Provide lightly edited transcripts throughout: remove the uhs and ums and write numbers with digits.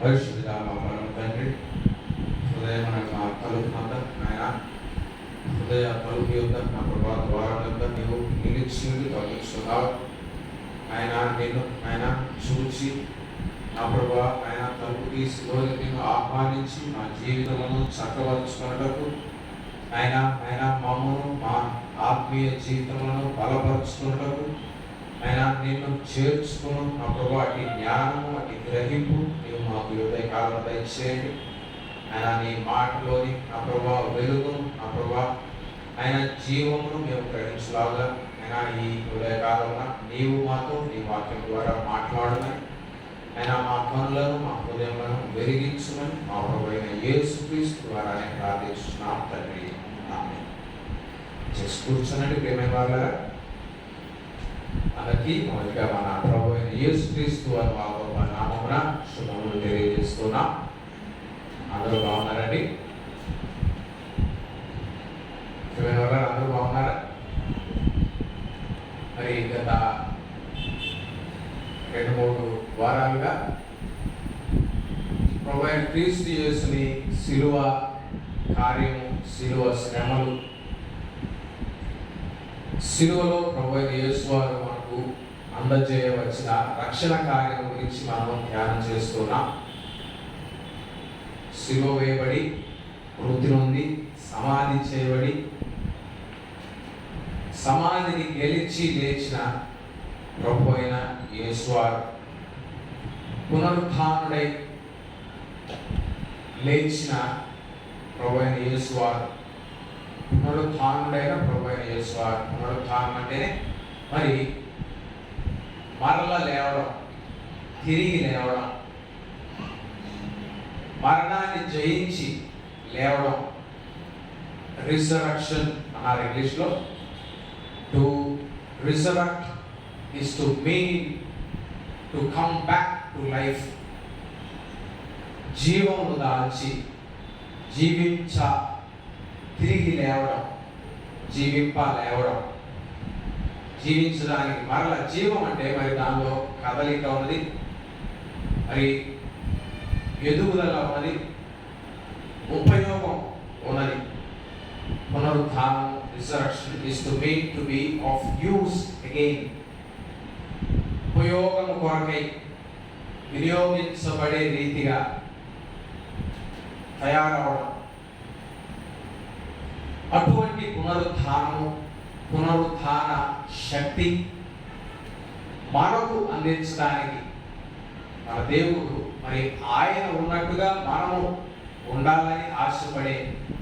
పరిశుద్ధ మా పరమ తండ్రి, హృదయం మా తలుపు వద్ద ఆయన హృదయ తలుపు యొక్క నా ప్రభావ ద్వారం యొక్క నీవు నిలిచి తొలగిస్తున్నావు. ఆయన నేను ఆయన చూచి నా ప్రభావ ఆయన తలుపు తీసుకొని నేను ఆహ్వానించి మా జీవితమును చక్కబరుచుకున్నటకు ఆయన ఆయన మమ్మను మా ఆత్మీయ జీవితములను బలపరుచుకున్నటకు ఆయన నిన్ను చేర్చుకుని నా ప్రభావ అటు జ్ఞానము అటు గ్రహింపు నీవు మాకు హృదయకాలను దయచేయండి. ఆయన నీ మాటలోని నా ప్రభావ వెలుగును నా ప్రభావ ఆయన జీవమును మేము గ్రహించలాగా ఆయన ఈ హృదయకాలంలో నీవు మాతో నీ వాక్యం ద్వారా మాట్లాడమని ఆయన మా పనులను మా హృదయములను వెలిగించమని మా ప్రభు అయిన యేసుక్రీస్తు ద్వారానే ప్రార్థిస్తున్నాం తండ్రి. ఆమేన్. చేసి కూర్చోనండి ప్రేమైన వాళ్ళారా. మనకి మొదటిగా మన ప్రభు అయిన యేసుక్రీస్తు వారి నామమున శుభములు తెలియజేస్తున్నాం. అందరూ బాగున్నారండి? ప్రేమైన వాళ్ళారా, అందరూ బాగున్నారా? మరి గత 2-3 వారాలుగా ప్రభు అయిన క్రీస్తు యేసుని శిలువ కార్యము, శిలువ శ్రమలు, శిలువలో ప్రభు అయిన యేసు వారు మనకు అందజేయవలసిన రక్షణ కార్యం గురించి మనం ధ్యానం చేస్తున్నాం. శిలువ వేయబడి మృతి నొంది సమాధి చేయబడి సమాధిని గెలిచి లేచిన ప్రభు అయిన యేసు వారు పునరుత్థానుడై లేచిన ప్రభు అయిన యేసు వారు పునరుత్థానుడైన ప్రభు అయిన యేసు వారు. పునరుత్థానం అంటేనే మరి మరల లేవడం, తిరిగి లేవడం, మరణాన్ని జయించి లేవడం. రిజరక్షన్ అన్నారు ఇంగ్లీష్లో. To resurrect is to mean to come back to life. జీవమును దాల్చి తిరిగి లేవడం, లేవడం, జీవించడానికి మరల జీవం అంటే మరి దానిలో కదలిక ఉన్నది, మరి ఎదుగుదల ఉన్నది, ఉపయోగం ఉన్నది. పునరుత్థానం, resurrection is to mean to be of use again. ఉపయోగం కొరకై వినియోగించబడే రీతిగా తయారవడం. అటువంటి పునరుత్థాన శక్తి మనకు అందించడానికి మన దేవుడు, మరి ఆయన ఉన్నట్టుగా మనము ఉండాలని ఆశపడే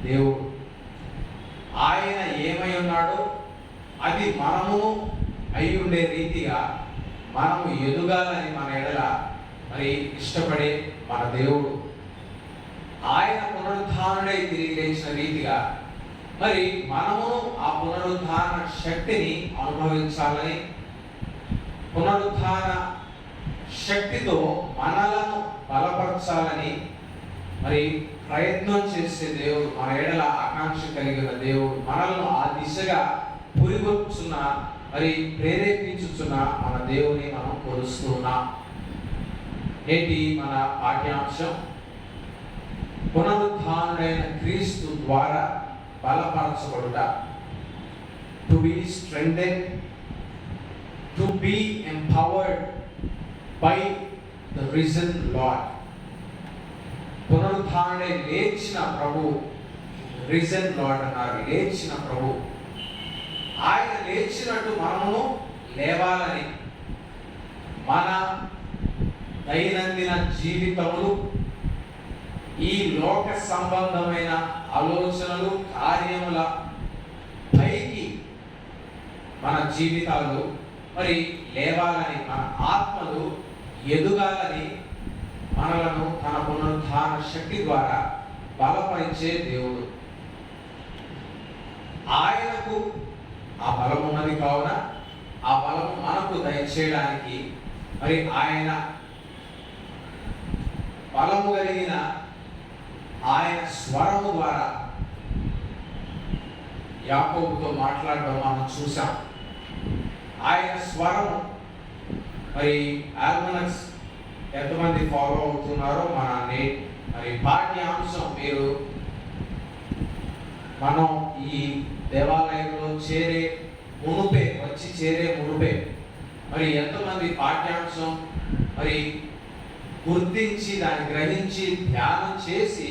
దేవుడు. ఆయన ఏమై ఉన్నాడో అది మనము అయి ఉండే రీతిగా మనము ఎదుగాలని మన ఎడల మరి ఇష్టపడే మన దేవుడు. ఆయన పునరుత్థానుడై తిరిగి లేచిన రీతిగా మరి మనము ఆ పునరుత్థాన శక్తిని అనుభవించాలని, పునరుత్థాన శక్తితో మనలను బలపరచాలని మరి ప్రయత్నం చేసే దేవుడు, మన ఎడల ఆకాంక్ష కలిగిన దేవుడు, మనల్ని ఆ దిశగా పురిగొచ్చున్న మరి ప్రేరేపించుచున్న మన దేవుని మనం కొలుస్తున్నాం. ఏంటి మన పాఠ్యాంశం? పునరుత్థానుడైన క్రీస్తు ద్వారా బలపరచబడుట. To be strengthened, to be empowered by the risen Lord. పునరుత్థానుడై లేచిన ప్రభు, రిజన్ లార్డ్ అన్నారు, లేచిన ప్రభు. ఆయన లేచినట్టు మనము లేవాలని మన దైనందిన జీవితములు, ఈ లోక సంబంధమైన ఆలోచనలు, కార్యముల పైకి మన జీవితాలు మరి లేవాలని, మన ఆత్మలు ఎదుగాలని మనలను తన పునరుత్థాన శక్తి ద్వారా బలపరిచే దేవుడు. ఆయనకు ఆ బలం ఉన్నది కావున ఆ బలం మనకు దయచేయడానికి మరి ఆయన బలము కలిగిన ఆయన స్వరము ద్వారా యాకోబుతో మాట్లాడడం మనం చూసాం. ఆయన స్వరము మరి ఆల్మనక్స్ ఎంతమంది ఫాలో అవుతున్నారో మరి పాఠ్యాంశం మీరు మనం ఈ దేవాలయంలో చేరే మునుపే మరి ఎంతమంది పాఠ్యాంశం మరి గుర్తించి దాన్ని గ్రహించి ధ్యానం చేసి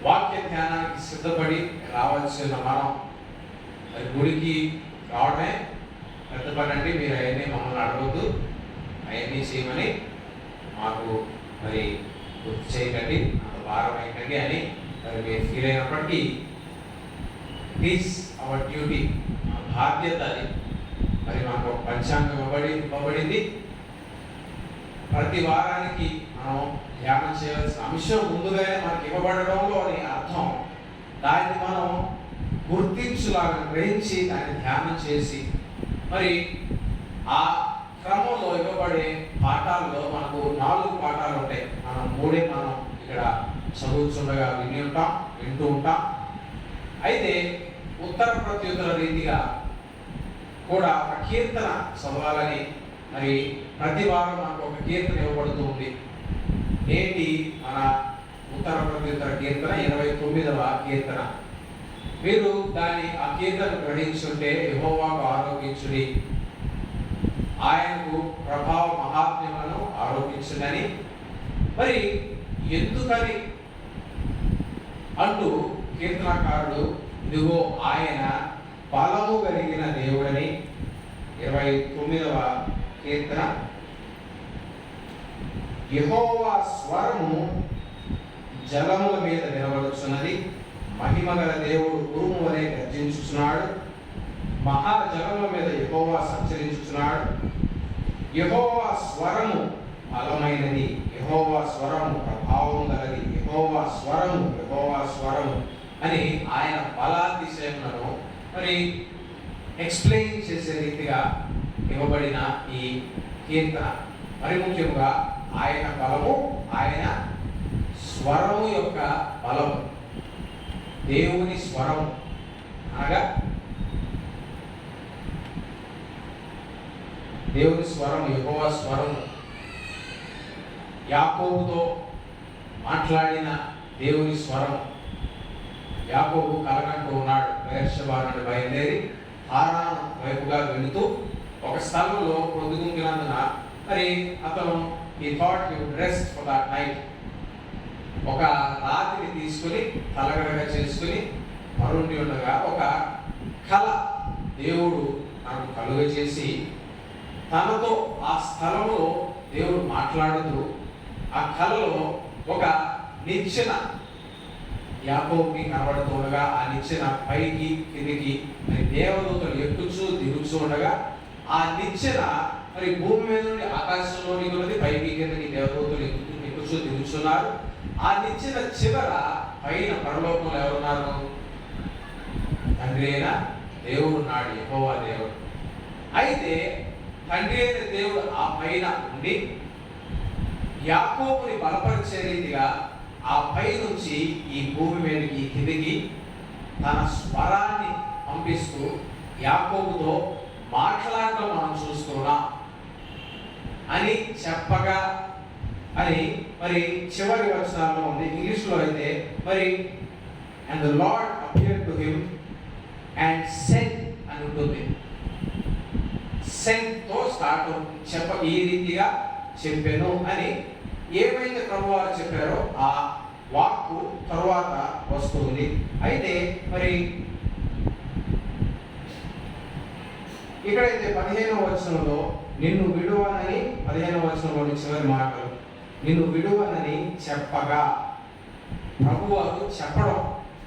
వాక్య ధ్యానానికి సిద్ధపడి రావాల్సిన మనం మరి గుడికి రావడమే పెద్ద పని అండి. మీరు అవన్నీ మమ్మల్ని అడగద్దు, అవన్నీ చేయమని మాకు మరి గుర్తు చేయకండి, అంత భారం అయిందండి అని మరి మీరు ఫీల్ అయినప్పటికీ ఇట్ ఈస్ అవర్ డ్యూటీ, బాధ్యత అది. మరి మాకు పంచాంగం ఇవ్వబడింది. ప్రతి వారానికి మనం ధ్యానం చేయవలసిన అంశం ముందుగానే మనకి ఇవ్వబడడంలో అని అర్థం. దాన్ని మనం గుర్తించులాగా గ్రహించి దాన్ని ధ్యానం చేసి మరి ఆ క్రమంలో ఇవ్వబడే పాఠాల్లో మనకు 4 పాఠాలు ఉంటాయి. మనం 3 మనం ఇక్కడ చదువుతుండగా వింటూ ఉంటాం. అయితే ఉత్తర ప్రత్యుత్తర రీతిగా కూడా ఒక కీర్తన చదవాలని మరి ప్రతి వారం మనకు ఒక కీర్తన ఇవ్వబడుతూ ఉంది. నేటి మన ఉత్తర ప్రత్యుత్తర కీర్తన 29వ కీర్తన. మీరు ఆ కీర్తన గ్రహించుంటే యెహోవాకు ఆరోపించుడి, ఆయనకు ప్రభావ మహాత్మ్యములను ఆరోపించుడని. మరి ఎందుకని అంటూ కీర్తనకారుడు ఇదిగో ఆయన బలము కలిగిన దేవుడని 29వ కీర్తన. యెహోవా స్వరము జలముల మీద వినబడుచున్నది, మహిమగల దేవుడు ఉరుము వలె గర్జించుచున్నాడు, మహాజలముల మీద యెహోవా సంచరించుచున్నాడు. యెహోవా స్వరము బలమైనది, యెహోవా స్వరము ప్రభావం గలది, యెహోవా స్వరము అని ఆయన బలాతిశయములను మరి ఎక్స్ప్లెయిన్ చేసే రీతిగా ఇవ్వబడిన ఈ కీర్తన. మరి ముఖ్యంగా ఆయన బలము, ఆయన స్వరము యొక్క బలము, దేవుని స్వరం అనగా దేవుని స్వరం, యెహోవా స్వరము. యాకోబుతో మాట్లాడిన దేవుని స్వరం. యాకోబు కలగంటూ ఉన్నాడు, బెర్షెబా నుండి బయలుదేరి హారాను వైపుగా వెళుతూ ఒక స్థలంలో పొద్దుగుంగినందున మరి అతను he thought he would rest for that night. ఒక రాత్రి తీసుకుని తలగడగా చేసుకుని మరుండి ఉండగా ఒక కళ దేవుడు నాకు కలుగ చేసి తనతో ఆ స్థలంలో దేవుడు మాట్లాడుతూ ఆ కళలో ఒక నిచ్చెన యాకోబుకి కనబడుతుండగా ఆ నిచ్చెన పైకి కిందికి దేవదూతలు ఎక్కుచూ దిగుచూ ఉండగా ఆ నిచ్చెన మరి భూమి మీద నుండి ఆకాశంలోని ఉన్నది, పైకి కిందకి దేవదూతలు ఎక్కుచూ దిగుచున్నారు. ఆ నిచ్చెన చివర పైన పరలోకంలో ఎవరున్నారు? తండ్రి అయిన దేవుడు నాడు, యెహోవా దేవుడు. అయితే తండ్రి అయిన దేవుడు ఆ పైన ఉండి యాకోబుని బలపరిచే రీతిగా ఆ పై నుంచి ఈ భూమి మీదకి కిందికి తన స్వరాన్ని పంపిస్తూ యాకోబుతో మాట్లాడటం మనం చూస్తున్నాం అని చెప్పగా అని మరి చివరి వచనాల్లో ఉంది. ఇంగ్లీష్లో అయితే మరి and the Lord appeared to him and said అని ఉంటుంది. సెంట్ తో స్టార్ట్ ఈ రీతిగా చెప్పాను అని ఏమైతే ప్రభువారు చెప్పారో ఆ వాక్కు తరువాత వస్తుంది. అయితే మరి ఇక్కడైతే 15వ వచనంలో నిన్ను విడువనని, 15వ వచనంలోని చివరి మాటలు నిన్ను విడువనని చెప్పగా ప్రభువారు చెప్పడం,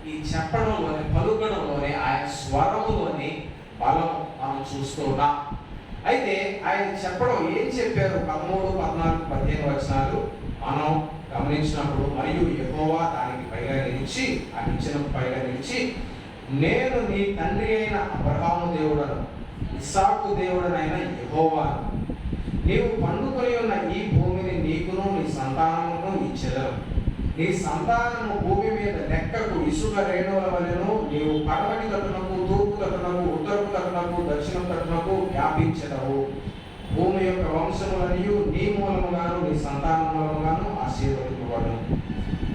ఈ చెప్పడంలోనే పలుకడంలోనే ఆయన స్వరములోని బలం మనం చూస్తూ ఉన్నాం. అయితే ఆయన చెప్పడం ఏం చెప్పారు? 13, 14, 15 వచనాలు మనం గమనించినప్పుడు మరియు యెహోవా దానికి పైగా నిలిచి, ఆ నిచ్చెనకు పైగా నిలిచి, నేను నీ తండ్రి అయిన అబ్రహాము దేవుడను, ఇస్సాకు దేవుడనైన యెహోవాను, నీవు పండుకొని ఉన్న ఈ భూమిని నీకును నీ సంతానమును ఇచ్చెదను. నీ సంతానము భూమి మీద లెక్కకు ఇసుక రేణువుల వలెను, నీవు పడమటి తట్టునకు, తూర్పు తట్టునకు, ఉత్తరపు తట్టునకు, దక్షిణం తట్టునకు వ్యాపించెదవు. భూమి యొక్క వంశములనియు నీ మూలముగాను నీ సంతానం మూలముగాను ఆశీర్వదింపబడును.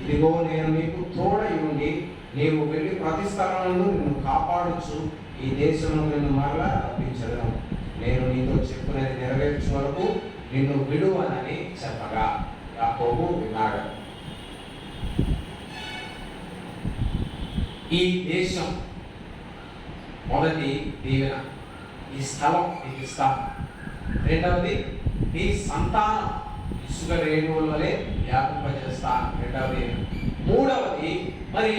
ఇదిగో నేను నీకు తోడై ఉండి నీవు వెళ్ళి ప్రతి స్థలంలో నిన్ను కాపాడుచు ఈ దేశంలో నిన్ను మరలా రప్పించదను. నేను నీతో చెప్పినది నెరవేర్చు వరకు నిన్ను విడువనని చెప్పగా యాకోబు విన్నాడు. ఈ దేశం మొదటి దీవెన, ఈ స్థలం నీకు ఇస్తాను. రెండవది నీ సంతానం ఇసుక రేణువుల వలె వ్యాపింపజేస్తాను, రెండవది. మూడవది మరి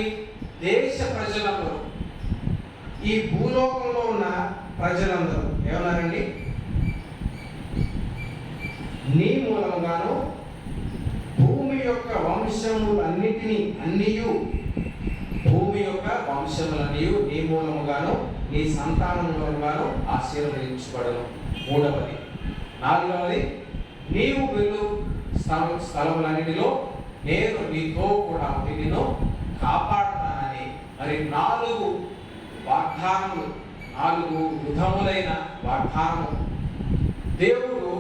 దేశ ప్రజలందరూ, ఈ భూలోకంలో ఉన్న ప్రజలందరూ ఏమన్నారండి? నీ మూలముగాను భూమి యొక్క వంశములన్నిటినీ భూమి యొక్క వంశములన్నీ నీ మూలముగాను నీ సంతానం మూలముగాను ఆశీర్వదించబడను. మూడవది. నాలుగవది, నీవు వెళ్ళు స్థలములన్నిటిలో నేను నీతో కూడా నిన్ను కాపాడుతానని మరి 4 వాగ్దానములు, 4 విధములైన వాగ్దానము దేవుడు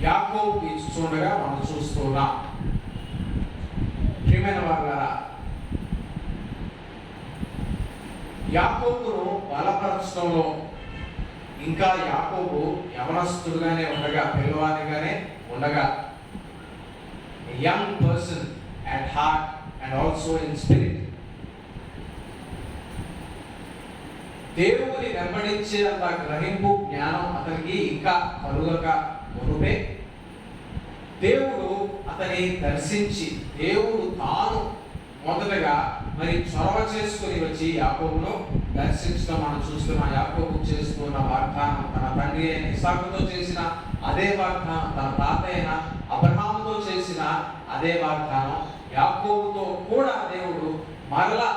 యాకోబుకు ఇస్తుండగా మనం చూస్తున్నాం. ప్రియమైన వారులారా, యాకోబును బలపరచడంలో ఇంకా యాకోబు యవనస్తుడుగానే ఉండగా, పిల్లవాడిగానే ఉండగా, young person at heart and also in spirit, దేవుని వెంబడించే అంత గ్రహింపు జ్ఞానం అతనికి ఇంకా కలుగక మునుపే దేవుడు అతని దర్శించి, దేవుడు తాను మొదటగా మరి చొరవ చేసుకుని వచ్చి యాకోబును దర్శించడం మనం చూస్తున్నాం. యాకోబు చేసుకున్న వాగ్దానం తన తండ్రి అయిన ఇస్సాకుతో చేసిన అదే వాగ్దానం, తన తాత అయిన అబ్రహాముతో చేసిన అదే వాగ్దానం యాకోబుతో కూడా దేవుడు మరలా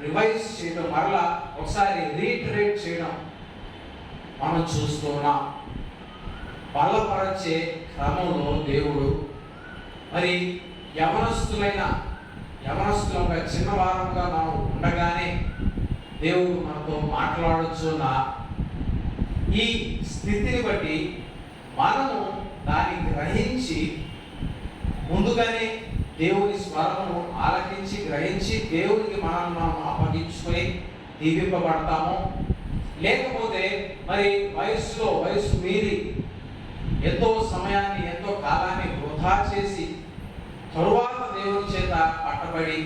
రివైజ్ చేయడం, మరలా ఒకసారి రీటరేట్ చేయడం మనం చూస్తున్నాం. బలపరచే క్రమంలో దేవుడు మరి యవనస్తులంగా చిన్నవారంగా మనం ఉండగానే దేవుడు మనతో మాట్లాడుచున్న ఈ స్థితిని బట్టి మనము దాన్ని గ్రహించి ముందుగానే దేవుని స్వరమును ఆలకించి గ్రహించి దేవునికి మనం అప్పగించుకొని దీవింపబడతాము. లేకపోతే మరి వయసు మీరి ఎంతో సమయాన్ని, ఎంతో కాలాన్ని వృధా చేసి తరువాత దేవుని చేత పట్టబడి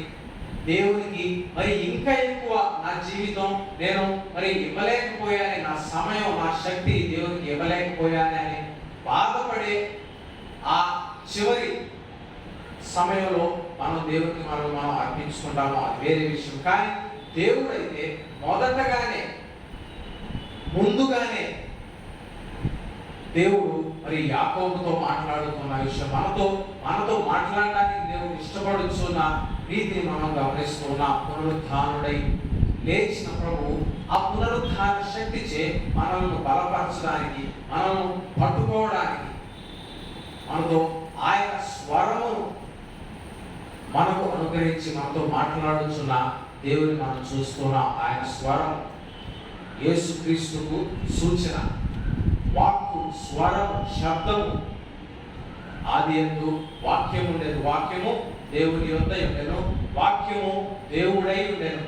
దేవునికి మరి ఇంకా ఎక్కువ నా జీవితం నేను మరి ఇవ్వలేకపోయాను, నా సమయం, నా శక్తి దేవునికి ఇవ్వలేకపోయాను అని బాధపడే ఆ చివరి సమయంలో మనం దేవునికి మనం అర్పించుకుంటాము, అది వేరే విషయం. కానీ దేవుడైతే ముందుగానే దేవుడు మరి యాకోబుతో మాట్లాడుతున్న విషయం, మనతో మాట్లాడడానికి దేవుడు ఇష్టపడుతున్న రీతిని మనం గమనిస్తున్నాం. పునరుద్ధానుడై లేచిన ప్రభువు ఆ పునరుద్ధాన శక్తిచే మనల్ని బలపరచడానికి, మనల్ని పట్టుకోవడానికి, మనతో ఆయన స్వరమును మనకు అనుగ్రహించి మనతో మాట్లాడుతున్న దేవుని మనం చూస్తున్నాం. ఆయన స్వరం యేసుక్రీస్తుకు సూచన. వాక్కు, స్వరం, శబ్దము. ఆదియందు వాక్యము ఉండేది, వాక్యము దేవుని యొద్ద ఉండెను, వాక్యము దేవుడై ఉండెను.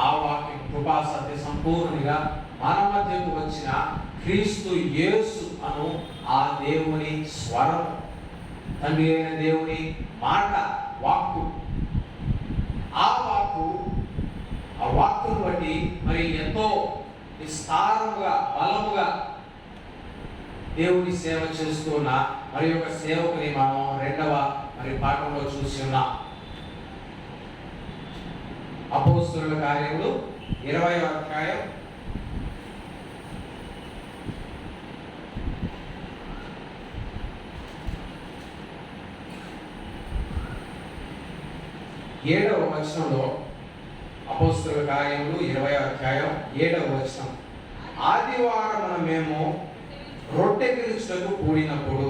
ఆ వాక్యం కృపా సత్య సంపూర్ణిగా మన మధ్యకు వచ్చిన క్రీస్తు యేసు అను ఆ దేవుని స్వరం, తండ్రి అయిన దేవుని మాట, వాక్కు. ఆ వాక్కును బట్టి మరి ఎంతో విస్తారముగా, బలముగా దేవుని సేవ చేస్తున్న మరి ఒక సేవకుని మనం 2వ మరి పాఠంలో చూసి ఉన్నాం. అపోస్తలుల కార్యములు 20వ అధ్యాయం 7వ వచనంలో, అపోస్తలుల కార్యములు 20వ అధ్యాయం 7వ వచనం, ఆదివారమున మేము రొట్టె విరుచుటకు కూడినప్పుడు,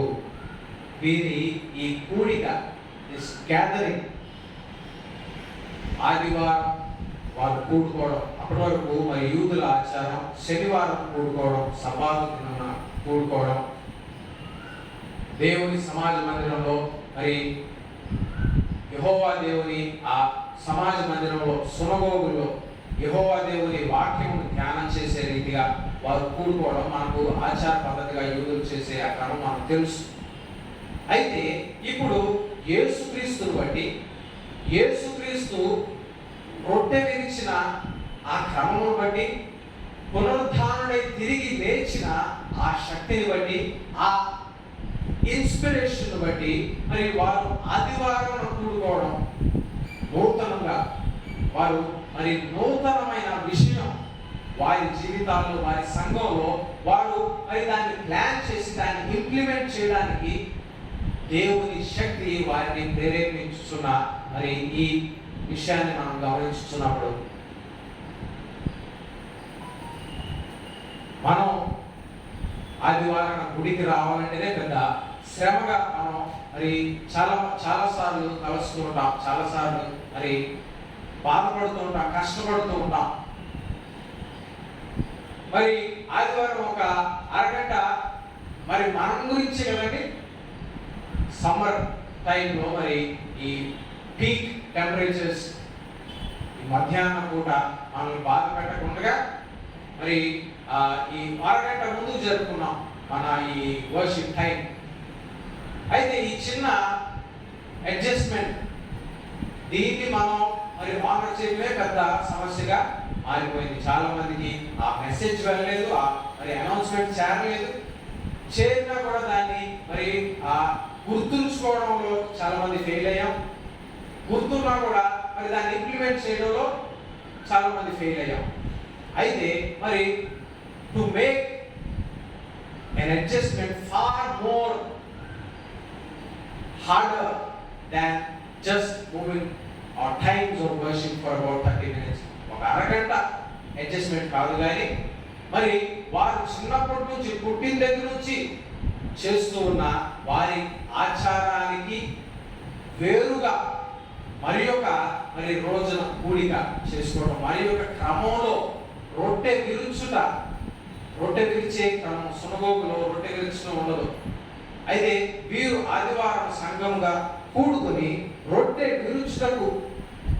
వీరి ఈ కూడిక, దిస్ గ్యాదరింగ్, ఆదివారం వాళ్ళు కూడుకోవడం. అప్పటి వరకు మరి యూదుల ఆచారం శనివారం కూడుకోవడం, సబ్బాతు దినమున కూడుకోవడం, దేవుని సమాజ మందిరంలో మరి యెహోవా దేవుని ఆ సమాజ మందిరంలో సునగోగుల్లో యెహోవా దేవుని వాక్యమును ధ్యానం చేసే రీతిగా వారు కూడుకోవడం మనకు ఆచార పద్ధతిగా యూదులు చేసే ఆ క్రమం మనకు తెలుసు. అయితే ఇప్పుడు యేసుక్రీస్తుని బట్టి, యేసుక్రీస్తు రొట్టె విరిచిన ఆ క్రమమును బట్టి, పునరుద్ధానుడై తిరిగి లేచిన ఆ శక్తిని బట్టి, ఆ ఇన్స్పిరేషన్ బట్టి మరి వారు ఆదివారం కూడుకోవడం నూతనంగా, వారు మరి నూతనమైన విషయం వారి జీవితాల్లో, వారి సంఘంలో వారు మరి దాన్ని ప్లాన్ చేసి దాన్ని ఇంప్లిమెంట్ చేయడానికి దేవుని శక్తి వారిని ప్రేరేపించుతున్న మరి ఈ విషయాన్ని మనం గమనించుతున్నప్పుడు మనం ఆదివారం గుడికి రావాలంటేనే పెద్ద శ్రమగా మనం మరి చాలా సార్లు కలుస్తూ ఉంటాం, చాలాసార్లు మరి బాధపడుతూ ఉంటాం, కష్టపడుతూ ఉంటాం. మరి ఆదివారం ఒక అరగంట మరి మనం గురించి కదండి, సమ్మర్ టైంలో మరి ఈ పీక్ టెంపరేచర్స్ ఈ మధ్యాహ్నం పూట మనల్ని బాధ పెట్టకుండా మరి ఈ అరగంట ముందు జరుపుకున్నాం మన ఈ వర్షిప్ టైం. అయితే ఈ చిన్న అడ్జస్ట్మెంట్ దీన్ని మనం మరి ఆనర్ చేయడమే పెద్ద సమస్యగా మారిపోయింది. చాలా మందికి ఆ మెసేజ్ వెళ్ళలేదు, మరి అనౌన్స్మెంట్ చేరలేదు, చేరినా కూడా దాన్ని మరి గుర్తుంచుకోవడంలో చాలా మంది ఫెయిల్ అయ్యాం, గుర్తున్నా కూడా మరి దాన్ని ఇంప్లిమెంట్ చేయడంలో చాలా మంది ఫెయిల్ అయ్యాం. అయితే మరి to make an adjustment far more harder than just moving our times of worship for about 30 minutes. ఒక అరగంట అడ్జస్ట్మెంట్ కాదు, కానీ మరి వారు చిన్నప్పటి నుంచి పుట్టిన దగ్గర నుంచి చేస్తూ ఉన్న వారి ఆచారానికి వేరుగా మరి రోజున కూడిక చేసుకోవడం, మరి యొక్క క్రమంలో రొట్టె విరిచే క్రమం సునగోగులో రొట్టె విరిచడం ఉండదు. అయితే వీరు ఆదివారం సంఘంగా కూడుకొని రొట్టె విరుచుటకు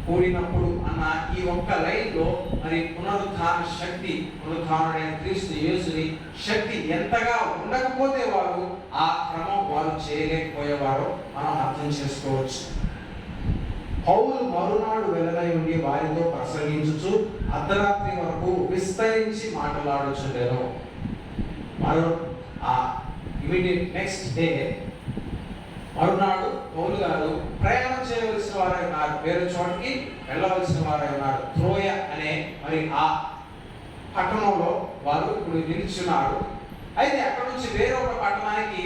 కూడినప్పుడు అన్న ఈ ఒక్క లైన్లో మరి పునరుద్ధానుడైన క్రీస్తు యేసుని శక్తి ఎంతగా ఉండకపోతే వారు ఆ క్రమం వారు చేయలేకపోయేవారో మనం అర్థం చేసుకోవచ్చు. పౌలు మరునాడు వెల్లనై ఉండి వారితో ప్రసంగించుచు అర్ధరాత్రి వరకు విస్తరించి మాట్లాడుచుండెను. ఇమీడియట్ నెక్స్ట్ డే మరునాడు పౌలు గారు ప్రయాణం చేయవలసిన వారై ఉన్నారు, వేరే చోటికి వెళ్ళవలసిన వారై ఉన్నారు. త్రోయ అనే మరి ఆ పట్టణంలో వారు ఇప్పుడు నిలిచున్నారు. అయితే అక్కడ నుంచి వేరే ఒక పట్టణానికి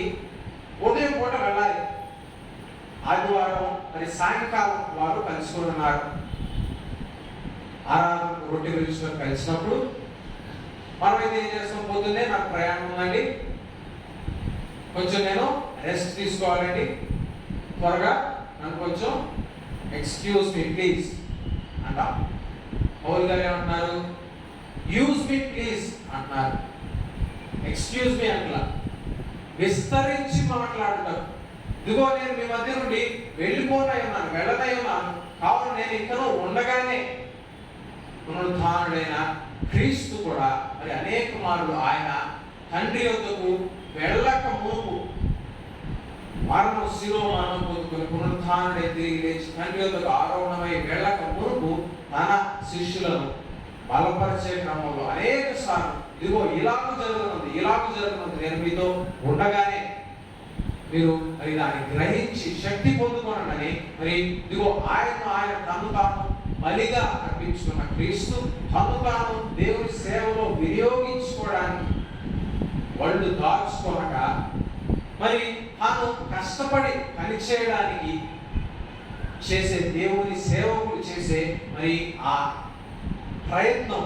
ఉదయం పూట వెళ్ళాలి. ఆదివారం మరి సాయంకాలం వారు కలుసుకుని ఉన్నారు. ఆరాధనకు రొట్టె విరుచుకొని కలిసినప్పుడు మనమైతే ఏం చేస్తాం, పొద్దున్నే నాకు ప్రయాణం ఉందండి, కొంచెం నేను రెస్ట్ తీసుకోవాలండి, త్వరగా నన్ను కొంచెం ఎక్స్క్యూజ్ మీ ప్లీజ్ అంటాం. పౌలు గారు ఏమంటున్నారు, యూజ్ మీ ప్లీజ్ అంటున్నారు, ఎక్స్క్యూజ్ మీ అంటలా, విస్తరించి మాట్లాడతారు. ఇదిగో నేను మీ మధ్య నుండి వెళ్ళనై ఉన్నాను, కావున నేను ఇంకనూ ఉండగానే పునరుద్ధానుడైన క్రీస్తు కూడా మరి అనేక మార్లు ఆయన తండ్రి యొద్దకు వెళ్ళక మునుపు మరణం పొందుకొని పునరుద్ధానుడై తిరిగి లేచి తండ్రి యొద్దకు ఆరోహణమై వెళ్ళక మునుపు తన శిష్యులను బలపరిచే క్రమంలో అనేక సార్లు ఇదిగో ఇలాగూ జరుగుతుంది, నేను మీతో ఉండగానే మీరు మరి దాన్ని గ్రహించి శక్తి పొందుకోనండి. మరి ఇదిగో ఆయన తను తాను బలిగా అర్పించుకున్న క్రీస్తు తను తాను దేవుని సేవలో వినియోగించుకోవడానికి వాళ్ళు దాచుకోనక మరి తాను కష్టపడి పనిచేయడానికి చేసే దేవుని సేవకులు చేసే మరి ఆ ప్రయత్నం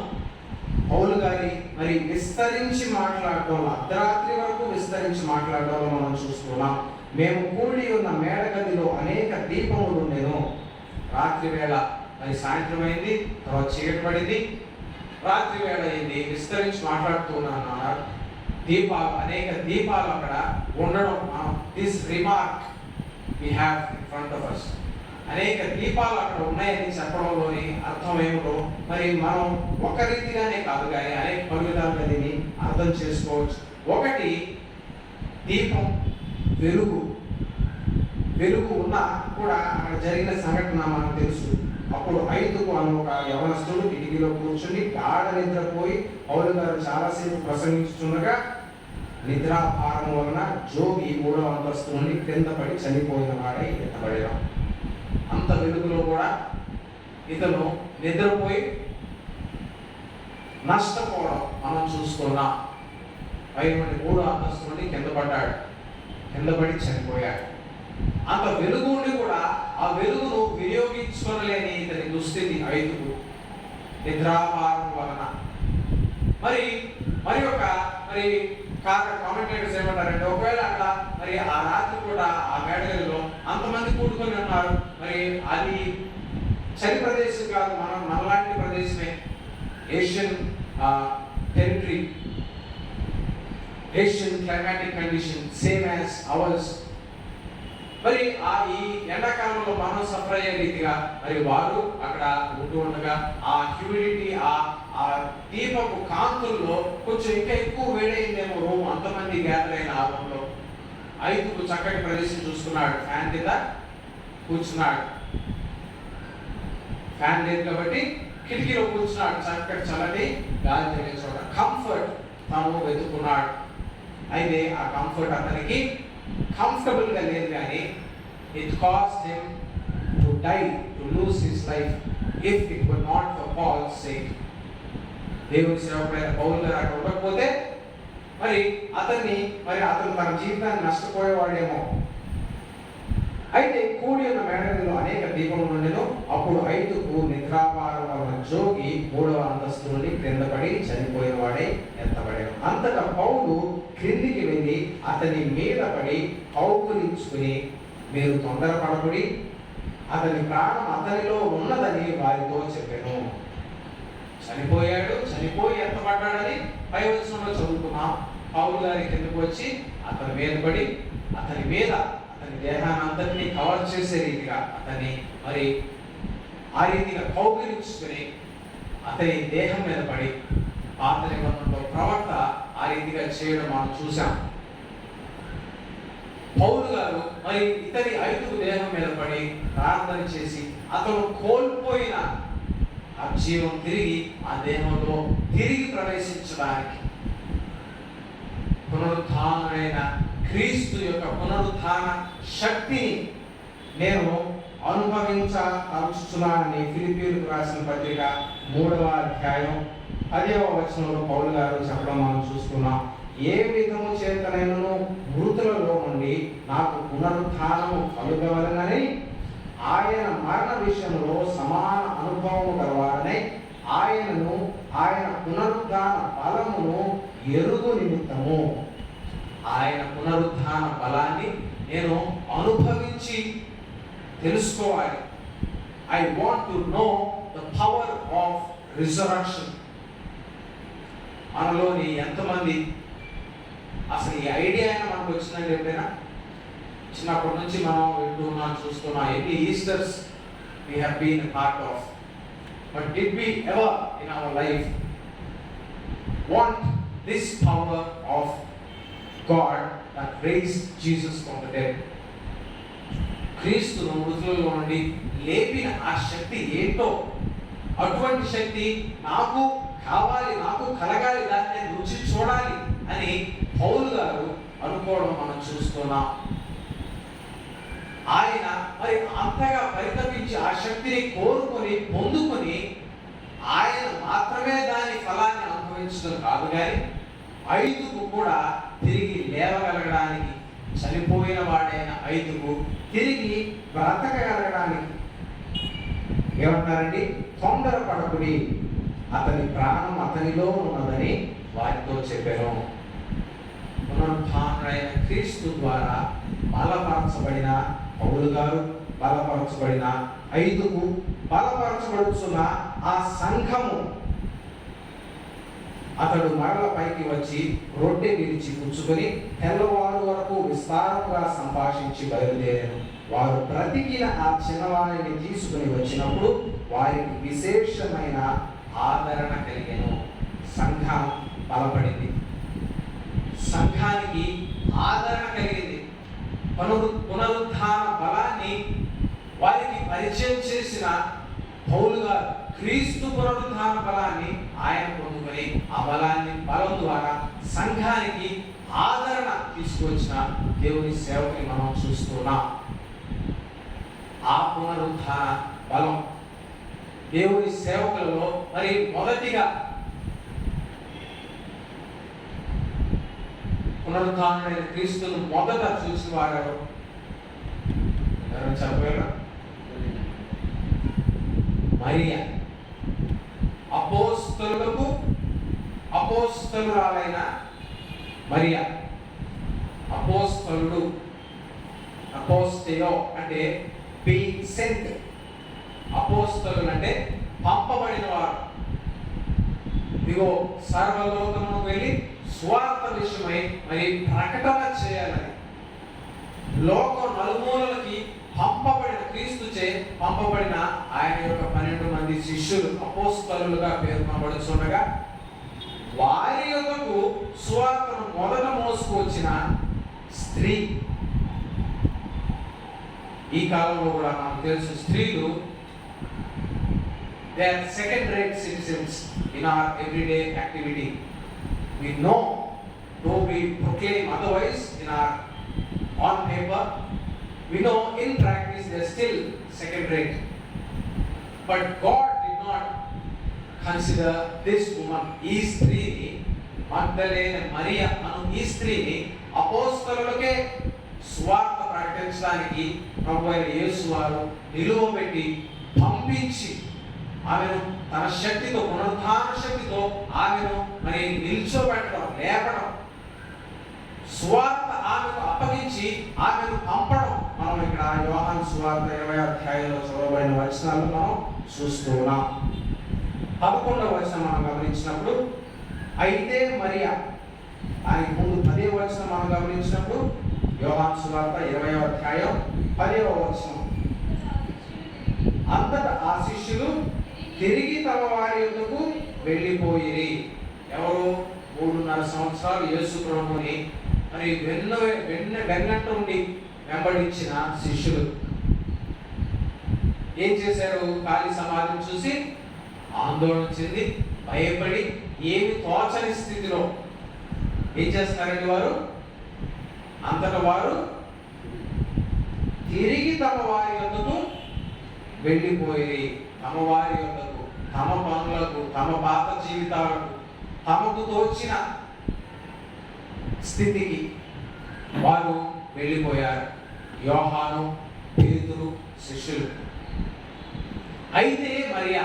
పౌలు గారి మరి విస్తరించి మాట్లాడటంలో, అర్ధరాత్రి వరకు విస్తరించి మాట్లాడటంలో మనం చూస్తున్నాం. మేము కూడి ఉన్న మేడగదిలో అనేక దీపములు ఉండేను. రాత్రి వేళ మరి సాయంత్రం అయింది, తర్వాత చీకటి పడింది, రాత్రి వేళ అయింది, విస్తరించి మాట్లాడుతున్నాను అన్నారు. దీపాలు, అనేక దీపాలు అక్కడ ఉండడం, this remark we have in front of us. అనేక దీపాలు అక్కడ ఉన్నాయని చెప్పడంలోని అర్థం ఏమిటో మరి మనం ఒక రీతిగానే కాదు కానీ అనేక పలు విధాలుగా దీన్ని అర్థం చేసుకోవచ్చు. ఒకటి, దీపం వెలుగు. వెలుగు ఉన్నా కూడా అక్కడ జరిగిన సంఘటన మనకు తెలుసు. అప్పుడు ఐదుకు అను ఒక యవనస్తుడు కిటికీలో కూర్చుని గాఢ నిద్రపోయి పౌలు గారు చాలాసేపు ప్రసంగిస్తుండగా నిద్రాభారం వలన జోగి 3వ అంతస్తు నుండి క్రింద పడి చనిపోయిన వాడై ఎత్తబడేవాడు. అంత వెలుగులో కూడా ఇతను నిద్రపోయి నష్టపోవడం మనం చూస్తున్నాం. పై నుండి 3వ అంతస్తు నుండి కింద పడ్డాడు, కింద పడి చనిపోయాడు. అంత వెలుగు ఉండి కూడా ఆ వెలుగును వినియోగించుకోలేని ఇతని దుస్థితి ఐదుకు నిద్రాభారం వలన. మరి ఒక కామెంటేటర్స్ ఏమంటారంటే, ఒకవేళ అక్కడ మరి ఆ రాత్రి కూడా ఆ మేడగదిలో అంతమంది కూడుకొని ఉన్నారు, మరి అది చలి ప్రదేశం కాదు, మనలాంటి ప్రదేశమే, Asian territory, Asian climatic condition same as ours. మరి ఈ ఎండాకాలంలో మనం సఫర్ అయ్యే రీతిగా మరి వారు అక్కడ ఉంటూ ఉండగా ఆ హ్యూమిడిటీ, ఆ దీపపు కాంతుల్లో కొంచెం ఇంకా ఎక్కువ వేడైందేమో రూమ్, అంతమంది గ్యాదర్ అయిన ఆ రూమ్లో. ఐదుకు చక్కటి ప్రదేశం చూసుకున్నాడు, ఫ్యాన్ కింద కూర్చున్నాడు. ఫ్యాన్ లేదు కాబట్టి కిటికీలో కూర్చున్నాడు, చక్కటి చల్లని గాలి తగిలే చోట కంఫర్ట్ తాను వెతుకున్నాడు. అయితే ఆ కంఫర్ట్ అతనికి కంఫర్టబుల్ గా లేదు కానీ it caused him to die, to lose his life, if it were not for Paul's sake. దేవుని సేవకుడైన పౌలు గారు అక్కడ ఉండకపోతే అతను తన జీవితాన్ని నష్టపోయేవాడేమో. అయితే కూడి ఉన్న మేడలో అనేక దీపములు ఉండెను. అప్పుడు ఐదుకు నిద్రాభారం వలన జోగి 3వ అంతస్తు నుండి క్రింద పడి చనిపోయిన వాడే ఎత్తబడేను. అంతటా పౌలు క్రిందికి వెళ్ళి అతని మీద పడి కౌగులించుకుని, మీరు తొందరపడకుడి, అతని ప్రాణం అతనిలో ఉన్నదని వారితో చెప్పాను. చనిపోయాడు, చనిపోయి ఎత్తబడ్డాడని పై వచనంలో చదువుకున్నాం. పౌలు గారి కిందకు వచ్చి అతని మీద పడి అతని దేహాన్ని అంతటినీ కవర్ చేసే రీతిగా అతన్ని మరి ఆ రీతిగా కౌగిలించుకుని అతని దేహం మీద పడి, పాత నిబంధనలో ప్రవక్త ఆ రీతిగా చేయడం మనం చూసాం. పౌలు గారు మరి ఇతని ఐదుగు దేహం మీద పడి ప్రార్థన చేసి అతను కోల్పోయిన ఆ జీవం తిరిగి ఆ దేహంలో తిరిగి ప్రవేశించడానికి, పునరుత్థానుడైన క్రీస్తు యొక్క పునరుత్థాన శక్తిని నేను అనుభవించాలని ఫిలిప్పీయులకు రాసిన పత్రిక 3వ అధ్యాయం 10వ వచనంలో పౌలు గారు చెప్పడం మనం చూస్తున్నాం. ఏ విధము చేతనైనను మృతులలో నుండి నాకు పునరుత్థానము కలుగవలనని ఆయన మరణ విషయంలో సమాన అనుభవము గలవాడనై ఆయన పునరుత్థాన బలమును ఎరుగు నిమిత్తము, ఆయన పునరుత్థాన బలాన్ని నేను అనుభవించి తెలుసుకోవాలి. I want to know the power of resurrection. మనలోని ఎంతమంది అసలు ఈ ఐడియా అయినా మనకు వచ్చిందని ఎప్పుడైనా? చిన్నప్పటి నుంచి మనం వింటున్నాం, చూస్తున్నాం. ఎన్ని ఈస్టర్స్ we have been a part of, but did we ever in our life want this power of God that raised Jesus from the dead? క్రీస్తును మృతులలో నుండి లేపిన ఆ శక్తి ఏంటో, అటువంటి శక్తి నాకు కావాలి, నాకు కలగాలి, దాన్ని రుచి చూడాలి అని పౌలు గారు అనుకోవడం మనం చూస్తున్నాం. ఆయన మరి అంతగా పరితపించి ఆ శక్తిని కోరుకొని పొందుకొని ఆయన మాత్రమే దాని ఫలాన్ని అనుభవించడం కాదు కానీ ఐదుకు కూడా తిరిగి లేవగలగడానికి, చనిపోయిన వాడైన ఐదుకు తిరిగి బ్రతకగలగడానికి ఏమంటారండి? తొందరపడకుడి, అతని ప్రాణం అతనిలో ఉన్నదని వారితో చెప్పాను. పునరుత్థానుడైన క్రీస్తు ద్వారా బలపరచబడిన పౌలు గారు, బలపరచబడిన ఐదుకు బలపరచబడుతున్న ఆ సంఘము అతడు మరల పైకి వచ్చి రొట్టె విరిచి పుచ్చుకొని తెల్లవారు వరకు విస్తారంగా సంభాషించి బయలుదేరాను. వారు బ్రతికిన ఆ చిన్నవారిని తీసుకుని వచ్చినప్పుడు వారికి విశేషమైన ఆదరణ కలిగెను. సంఘం బలపడింది, సంఘానికి ఆదరణ కలిగింది. పునరుద్ధాన బలాన్ని వారికి పరిచయం చేసిన పౌలు గారు క్రీస్తు పునరుద్ధాన బలాన్ని ఆయన పొందుకొని ఆ బలం ద్వారా సంఘానికి ఆదరణ తీసుకొచ్చిన దేవుని సేవకుని మనం చూస్తున్నాం. ఆ పునరుద్ధాన బలం దేవుని సేవకులలో మరి మొదటిగా పునరుద్ధానుడైన క్రీస్తును మొదట చూసిన వారు ఎవరు చెప్పగలరా? మరియా. అపోస్తలులకు అపోస్తలురాలైన మరియా. అపోస్తలుడు, అపోస్తెయో అంటే బీయింగ్ సెంట్. అపోస్తలులు అంటే పంపబడిన వారు. ఇదిగో సర్వలోకమును వెళ్ళి స్వార్థ విషయమై మరి ప్రకటన చేయాలని లోకం నలుమూలలకి పంపబడిన క్రీస్తుచే పంపబడిన ఆయన యొక్క 12 మంది శిష్యులు అపోస్తలులుగా పేర్కొనబడుచుండగా వారి యొద్దకు సువార్తను మొదట మోసుకొచ్చిన స్త్రీ. ఈ కాలంలో కూడా మనకు తెలుసు స్త్రీలు they are second rate citizens in our everyday activity. We know, though we proclaim otherwise in our on paper, we know in practice they are still second rate. But God did not consider this woman, ఈ స్త్రీని, మగ్దలేన మరియా అను ఈ స్త్రీని అపోస్తలులకే సువార్త ప్రకటించడానికి ప్రభువైన యేసు వారు నిలువబెట్టి పంపించి ఆమెను తన శక్తితో, పునరుద్ధాన శక్తితో ఆమెను మరి నిల్చోబెట్టడం, లేపడం, సువార్త ఆమెకు అప్పగించి ఆమెను పంపడం మనం ఇక్కడ యోహాను సువార్త 20వ అధ్యాయంలో చదవబడిన వచనాలను మనం చూస్తూ ఉన్నాం. 11వ వచనం మనం గమనించినప్పుడు అయితే మరియా, ఆయనకు ముందు 10వ వచనం మనం గమనించినప్పుడు యోహాను సువార్త 20వ అధ్యాయం 10వ వచనం, అంతటా ఆ శిష్యులు తిరిగి తమ వారి యొద్దకు వెళ్ళిపోయిరి. ఎవరు? 3.5 సంవత్సరాలు యేసు ప్రభువుని మరి వెన్నట్టుండి వెంబడించిన శిష్యులు ఏం చేశారు? ఖాళీ సమాధిని చూసి ఆందోళన చెంది భయపడి ఏమి తోచని స్థితిలో ఏం చేస్తారండి వారు? అంతటా వారు తిరిగి తమ వారి యొద్దకు వెళ్ళిపోయి, తమ వారి యొద్దకు, తమ పనులకు, తమ పాత జీవితాలకు, తమకు తోచిన స్థితికి వారు వెళ్ళిపోయారు. యోహాను, పేతురు శిష్యులు. అయితే మరియా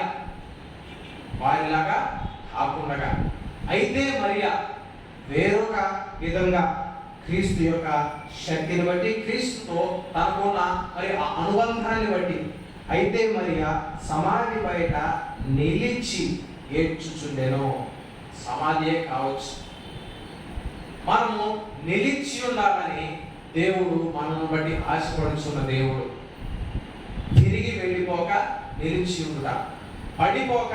వారిలాగా కాకుండా, అయితే మరియా వేరొక విధంగా క్రీస్తు యొక్క శక్తిని బట్టి, క్రీస్తుతో తనకున్న మరి ఆ అనుబంధాన్ని బట్టి అయితే మరియా సమాధి బయట నిలిచి ఏడ్చుచుండెను. సమాధియే కావచ్చు, మనము నిలిచి ఉండాలని దేవుడు మనల్ని బట్టి ఆశపడుచున్న దేవుడు. తిరిగి వెళ్ళిపోక నిలిచి ఉండుట, పడిపోక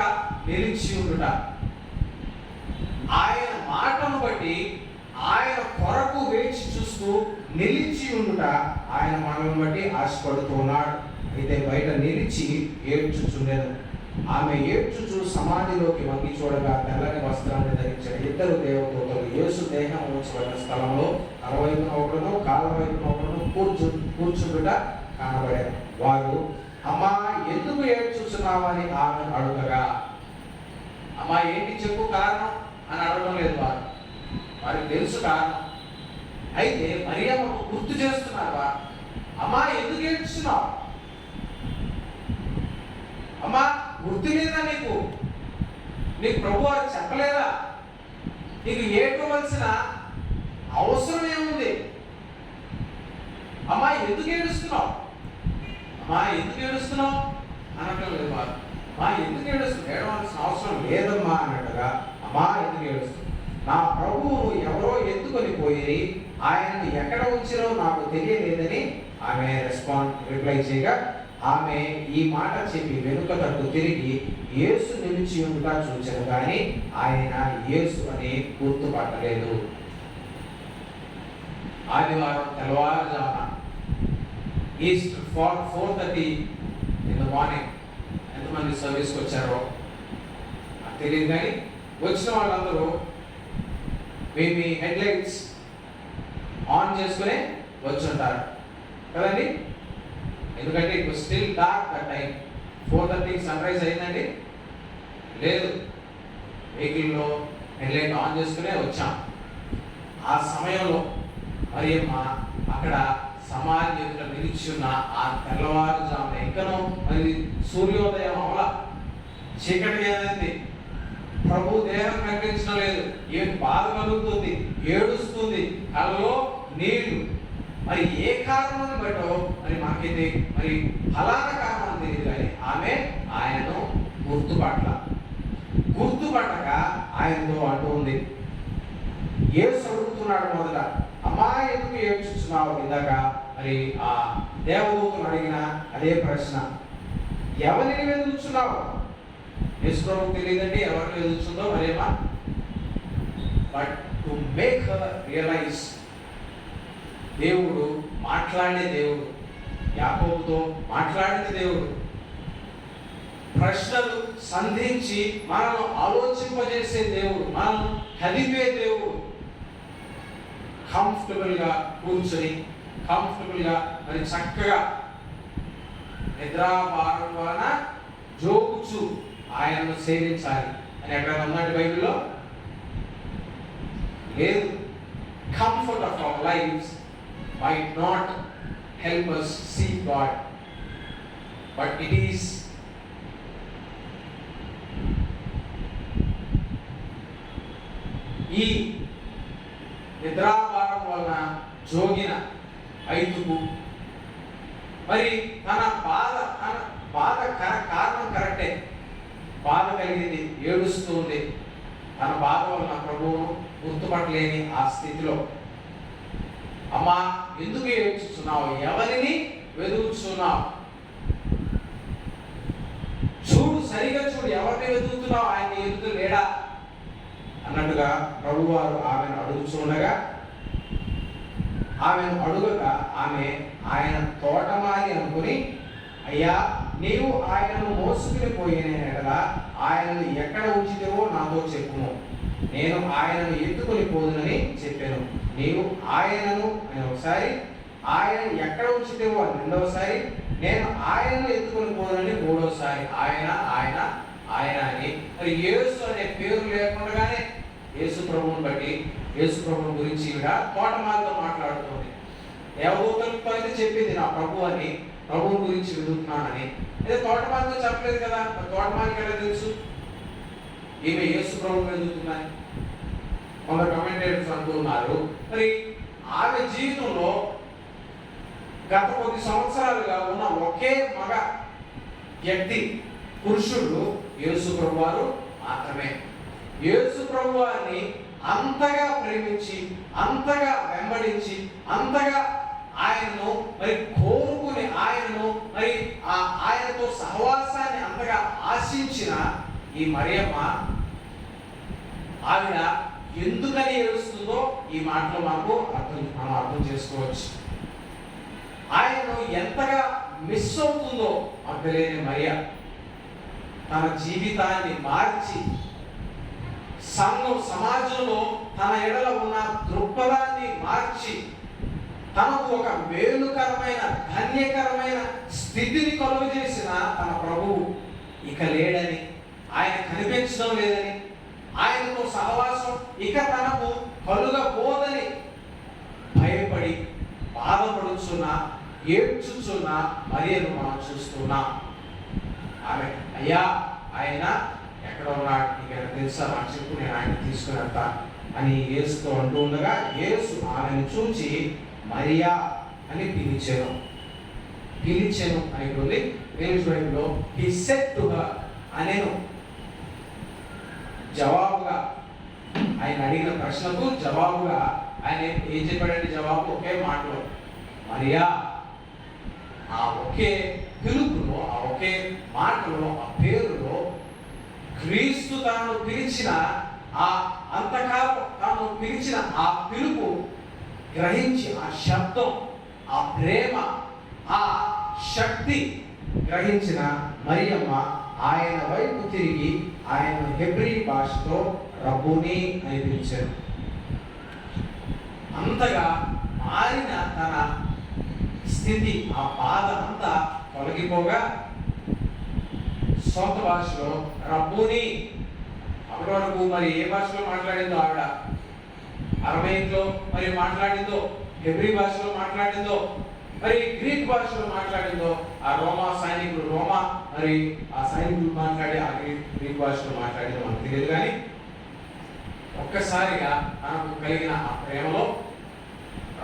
నిలిచి ఉండుట, ఆయన మాటను బట్టి ఆయన కొరకు వేచి చూస్తూ నిలిచి ఉండుట ఆయన మనల్ని బట్టి ఆశపడుతూ ఉన్నాడు. అయితే బయట నిలిచి ఏడ్చుచుండెను. ఆమె ఏడ్చుచు సమాధిలోకి వంగి చూడగా తెల్లని వస్త్రాన్ని ధరించిన 2 దేవదూతలు యేసు దేహం ఉంచబడిన స్థలంలో తలవైపున ఒకడును కాళ్ళవైపున ఒకడును కూర్చుండుట కనబడారు. వారు అమ్మా ఎందుకు ఏడ్చుచున్నావని ఆమె అడుగగా, అమ్మా ఏంటి చెప్పు కారణం అని అడగడం లేదు. వారికి తెలుసు కారణం. అయితే మరియమ్మకు గుర్తు చేస్తున్నారు, అమ్మా ఎందుకు ఏడ్చున్నావు? అమ్మా గుర్తు లేదా నీకు ప్రభు వారు చెప్పలేదా? నీకు ఏడ్చవలసిన అవసరం ఏముంది? అమ్మా ఎందుకు ఏడుస్తున్నావు? అమ్మా ఎందుకు ఏడుస్తున్నావు అనటం లేదు వారు. అమ్మా ఎందుకు ఏడుస్తున్నావు? ఏడవలసిన అవసరం లేదమ్మా అన్నట్టుగా అమ్మా ఎందుకు ఏడుస్తుంది? నా ప్రభువును ఎవరో ఎత్తుకొని పోయి ఆయనను ఎక్కడ ఉంచిరో నాకు తెలియలేదని ఆమె రిప్లై చేయగా, ఆమె ఈ మాట చెప్పి వెనుక తట్టు తిరిగి యేసు నిలిచి ఉండుగా చూచాను, కానీ ఆయన యేసు అని గుర్తుపట్టలేదు. ఆదివారం తెల్లవారుజామున ఈస్ట్ 4:30 in the morning ఎంతమంది సర్వీస్కి వచ్చారో నాకు తెలియదు, కానీ వచ్చిన వాళ్ళందరూ మీ హెడ్లైట్స్ ఆన్ చేసుకునే వచ్చి ఉంటారు కదండి. ఎందుకంటే it was still dark that time. 4:30 sunrise అయిందండి? లేదు. వెహికల్లో హెడ్లైట్ ఆన్ చేసుకునే వచ్చాం. ఆ సమయంలో మరియమ్మ అక్కడ సమాధి ఎదుట నిలిచి ఉన్న ఆ తెల్లవారుజామున ఇంకనూ మరి సూర్యోదయం అవల, చీకటి అనేది ప్రభు దేహం ప్రకటించడం లేదు. ఏం బాధ కలుగుతుంది, ఏడుస్తుంది, కళ్ళలో నీళ్లు. మరి ఏ కారణాన్ని బట్టో మరి మాకైతే మరి ఫలానా కారణం తెలియదు, కానీ ఆమె ఆయనను గుర్తుపట్టక ఆయనతో అంటూ ఉంది. యేసు అడుగుతున్నాడు మొదట, అమ్మా ఎందుకు ఏడ్చుచున్నావు? ఇందాక మరి ఆ దేవదూతను అడిగిన అదే ప్రశ్న, ఎవరిని వెతుకుతున్నావు? యేసు ప్రభువుకు తెలియదండి ఎవరిని వెతుకుతుందో మరేమా. But to make her realise, దేవుడు మాట్లాడే దేవుడు, యాకోబుతో మాట్లాడిన దేవుడు, ప్రశ్నలు సంధించి మనను ఆలోచింపజేసే దేవుడు, మనను కదిపే దేవుడు. కంఫర్టబుల్గా కూర్చొని కంఫర్టబుల్గా మరి చక్కగా నిద్రాభారం వలన జోగుచు ఆయనను సేవించాలి అని ఎక్కడైనా ఉన్నట్టు బైబిల్లో లేదు. Comfort of our lifes might not help us see God, but it is ఈ నిద్రాభారం వలన జోగిన ఐదుకు మరి తన బాధ కారణం కరెక్టే, బాధ కలిగింది, ఏడుస్తుంది. తన బాధ వలన ప్రభువును గుర్తుపట్టలేని ఆ స్థితిలో, అమ్మా ఎందుకు ఏడ్చుచున్నావు? ఎవరిని వెతుకుతున్నావు? చూడు, సరిగా చూడు, ఎవరిని వెతుకుతున్నావు? ఆయన ఎదుగు లేడా అన్నట్టుగా ప్రభువారు ఆమెను అడుగుచుండగా, ఆమెను అడుగగా ఆమె ఆయన తోటమాలి అనుకుని, అయ్యా నీవు ఆయనను మోసుకుని పోయిన ఎడల ఆయనను ఎక్కడ ఉంచితేవో నాతో చెప్పుము, నేను ఆయనను ఎత్తుకొని పోదునని చెప్పాను. నీవు ఆయనను అని ఒకసారి, ఆయన ఎక్కడ ఉంచితేవో అని రెండవసారి, నేను ఆయనను ఎత్తుకొని పోదునని మూడవసారి, ఆయన ఆయన ఆయన అని. మరి యేసు అనే పేరు లేకుండానే యేసు ప్రభువుని బట్టి, యేసు ప్రభువుని గురించి ఈవిడ తోటమాలితో మాట్లాడుతుంది. దేవదూతలతో అయితే చెప్పింది నా ప్రభు అని, ప్రభువుని గురించి వెతుకుతున్నానని. అదే తోటమాలితో చెప్పలేదు కదా. తోటమాలికి ఎలా తెలుసు ఈమె యేసు ప్రభువుని వెతుకుతుందని? కొందరు కమెంటేటర్స్ అంటున్నారు. మరి ఆమె జీవితంలో గత కొద్ది సంవత్సరాలుగా ఉన్న ఒకే మగ వ్యక్తి, పురుషుడు యేసు ప్రభువారు మాత్రమే. యేసు ప్రభువారిని అంతగా ప్రేమించి, అంతగా వెంబడించి, అంతగా ఆయనను మరి కోరుకుని, ఆయనను మరి ఆయనతో సహవాసాన్ని అంతగా ఆశించిన ఈ మరియమ్మ, ఆవిడ ఎందుకని ఏడుస్తుందో ఈ మాటలో మనం అర్థం చేసుకోవచ్చు. ఆయనను ఎంతగా మిస్ అవుతుందో మగ్దలేని మరియ తన జీవితాన్ని మార్చి, సమాజంలో తన ఎడల ఉన్న దృక్పథాన్ని మార్చి, తనకు ఒక మేలుకరమైన ధన్యకరమైన స్థితిని కలుగజేసిన తన ప్రభువు ఇక లేడని, ఆయన కనిపించడం లేదని, ఆయనతో సహవాసం ఇక తనకు కలుగబోదని భయపడి బాధపడుచున్న, ఏడ్చుచున్న మరియను మనం చూస్తున్నాం. ఆమె, అయ్యా ఆయన ఎక్కడ ఉన్నాడు, నీకు తెలుసా, నాకు చెప్పు, నేను ఆయన తీసుకుని వెళ్తా అని యేసుతో అంటూ ఉండగా, యేసు ఆమెను చూచి మరియా అని పిలిచెను అనేటువంటి ఇంగ్లీష్ బైబిల్లో he said to her అనేను జవాబుగా ఆయన అడిగిన ప్రశ్నకు జవాబుగా ఆయన ఏం చెప్పాడంటే జవాబు ఒకే మాటలో, మరియా. ఆ ఒకే పిలుపులో, ఆ ఒకే మాటలో, ఆ పేరులో క్రీస్తు తాను పిలిచిన ఆ అంతకాలం తాను పిలిచిన ఆ పిలుపు గ్రహించి, ఆ శబ్దం, ఆ ప్రేమ, ఆ శక్తి గ్రహించిన మరియమ్మ ఆయన వైపు తిరిగి ఆయన హెబ్రీ భాషతో రబ్బూని అని పిలిచారు. అంతగా మారిన తన స్థితి, ఆ బాధ అంతా తొలగిపోగా సొంత భాషలో రబ్బూని. అప్పటి వరకు మరి ఏ భాషలో మాట్లాడిందో ఆవిడ, అరమేయిలో మరి మాట్లాడిందో, హెబ్రీ భాషలో మాట్లాడిందో, మరి గ్రీక్ భాషలో మాట్లాడిందో, ఆ రోమా మరి ఆ సైనికులు మాట్లాడి ఆ గ్రీక్ భాషలో మాట్లాడిందో మనకు తెలియదు. కానీ ఒక్కసారిగా తనకు కలిగిన ఆ ప్రేమలో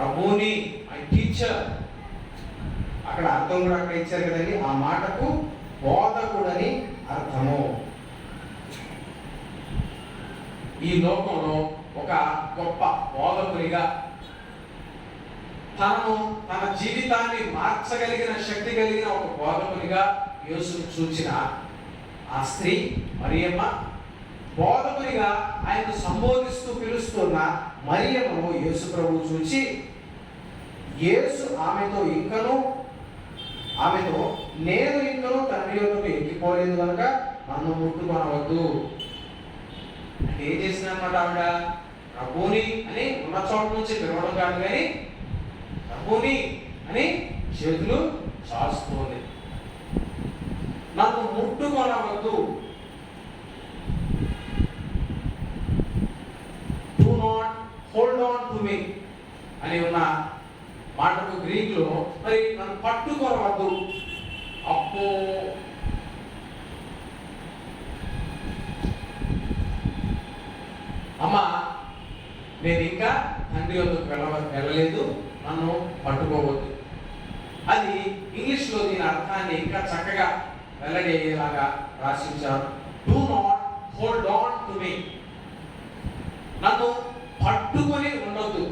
రబ్బూని, మై టీచర్, అక్కడ అర్థం కూడా అక్కడ ఇచ్చారు కదండి. ఆ మాటకు బోధకుడని అర్థము. ఈ లోకంలో ఒక గొప్ప బోధకునిగా, తన జీవితాన్ని మార్చగలిగిన శక్తి కలిగిన ఒక బోధకునిగా యేసును చూచిన ఆ స్త్రీ మరియమ్మ, బోధకునిగా ఆయనను సంబోధిస్తూ పిలుస్తున్న మరియమ్మను యేసు ప్రభువు చూచి, యేసు ఆమెతో నేను ఇంకనూ తండ్రి యొద్దకు ఎక్కిపోలేదు కనుక నన్ను ముట్టుకొనవద్దు అంటే ఏం చేసిందన్నమాట ఆవిడ? రబ్బూని అని ఉన్న చోట నుంచి పిలవడం కాదు, కానీ రబ్బూని అని చేతులు చాస్తుంది. నన్ను ముట్టుకొనవద్దు, do not hold on to me అని ఉన్న మాటకు గ్రీకులో మరి నన్ను పట్టుకొనవద్దు. అప్పో అమ్మా, నేను ఇంకా తండ్రి వద్దకు వెళ్ళలేదు, నన్ను పట్టుకోవద్దు. అది ఇంగ్లీష్లో దీని అర్థాన్ని ఇంకా చక్కగా వెల్లడి అయ్యేలాగా రాసించారు. Do not hold on to me, నన్ను పట్టుకొని ఉండొద్దు.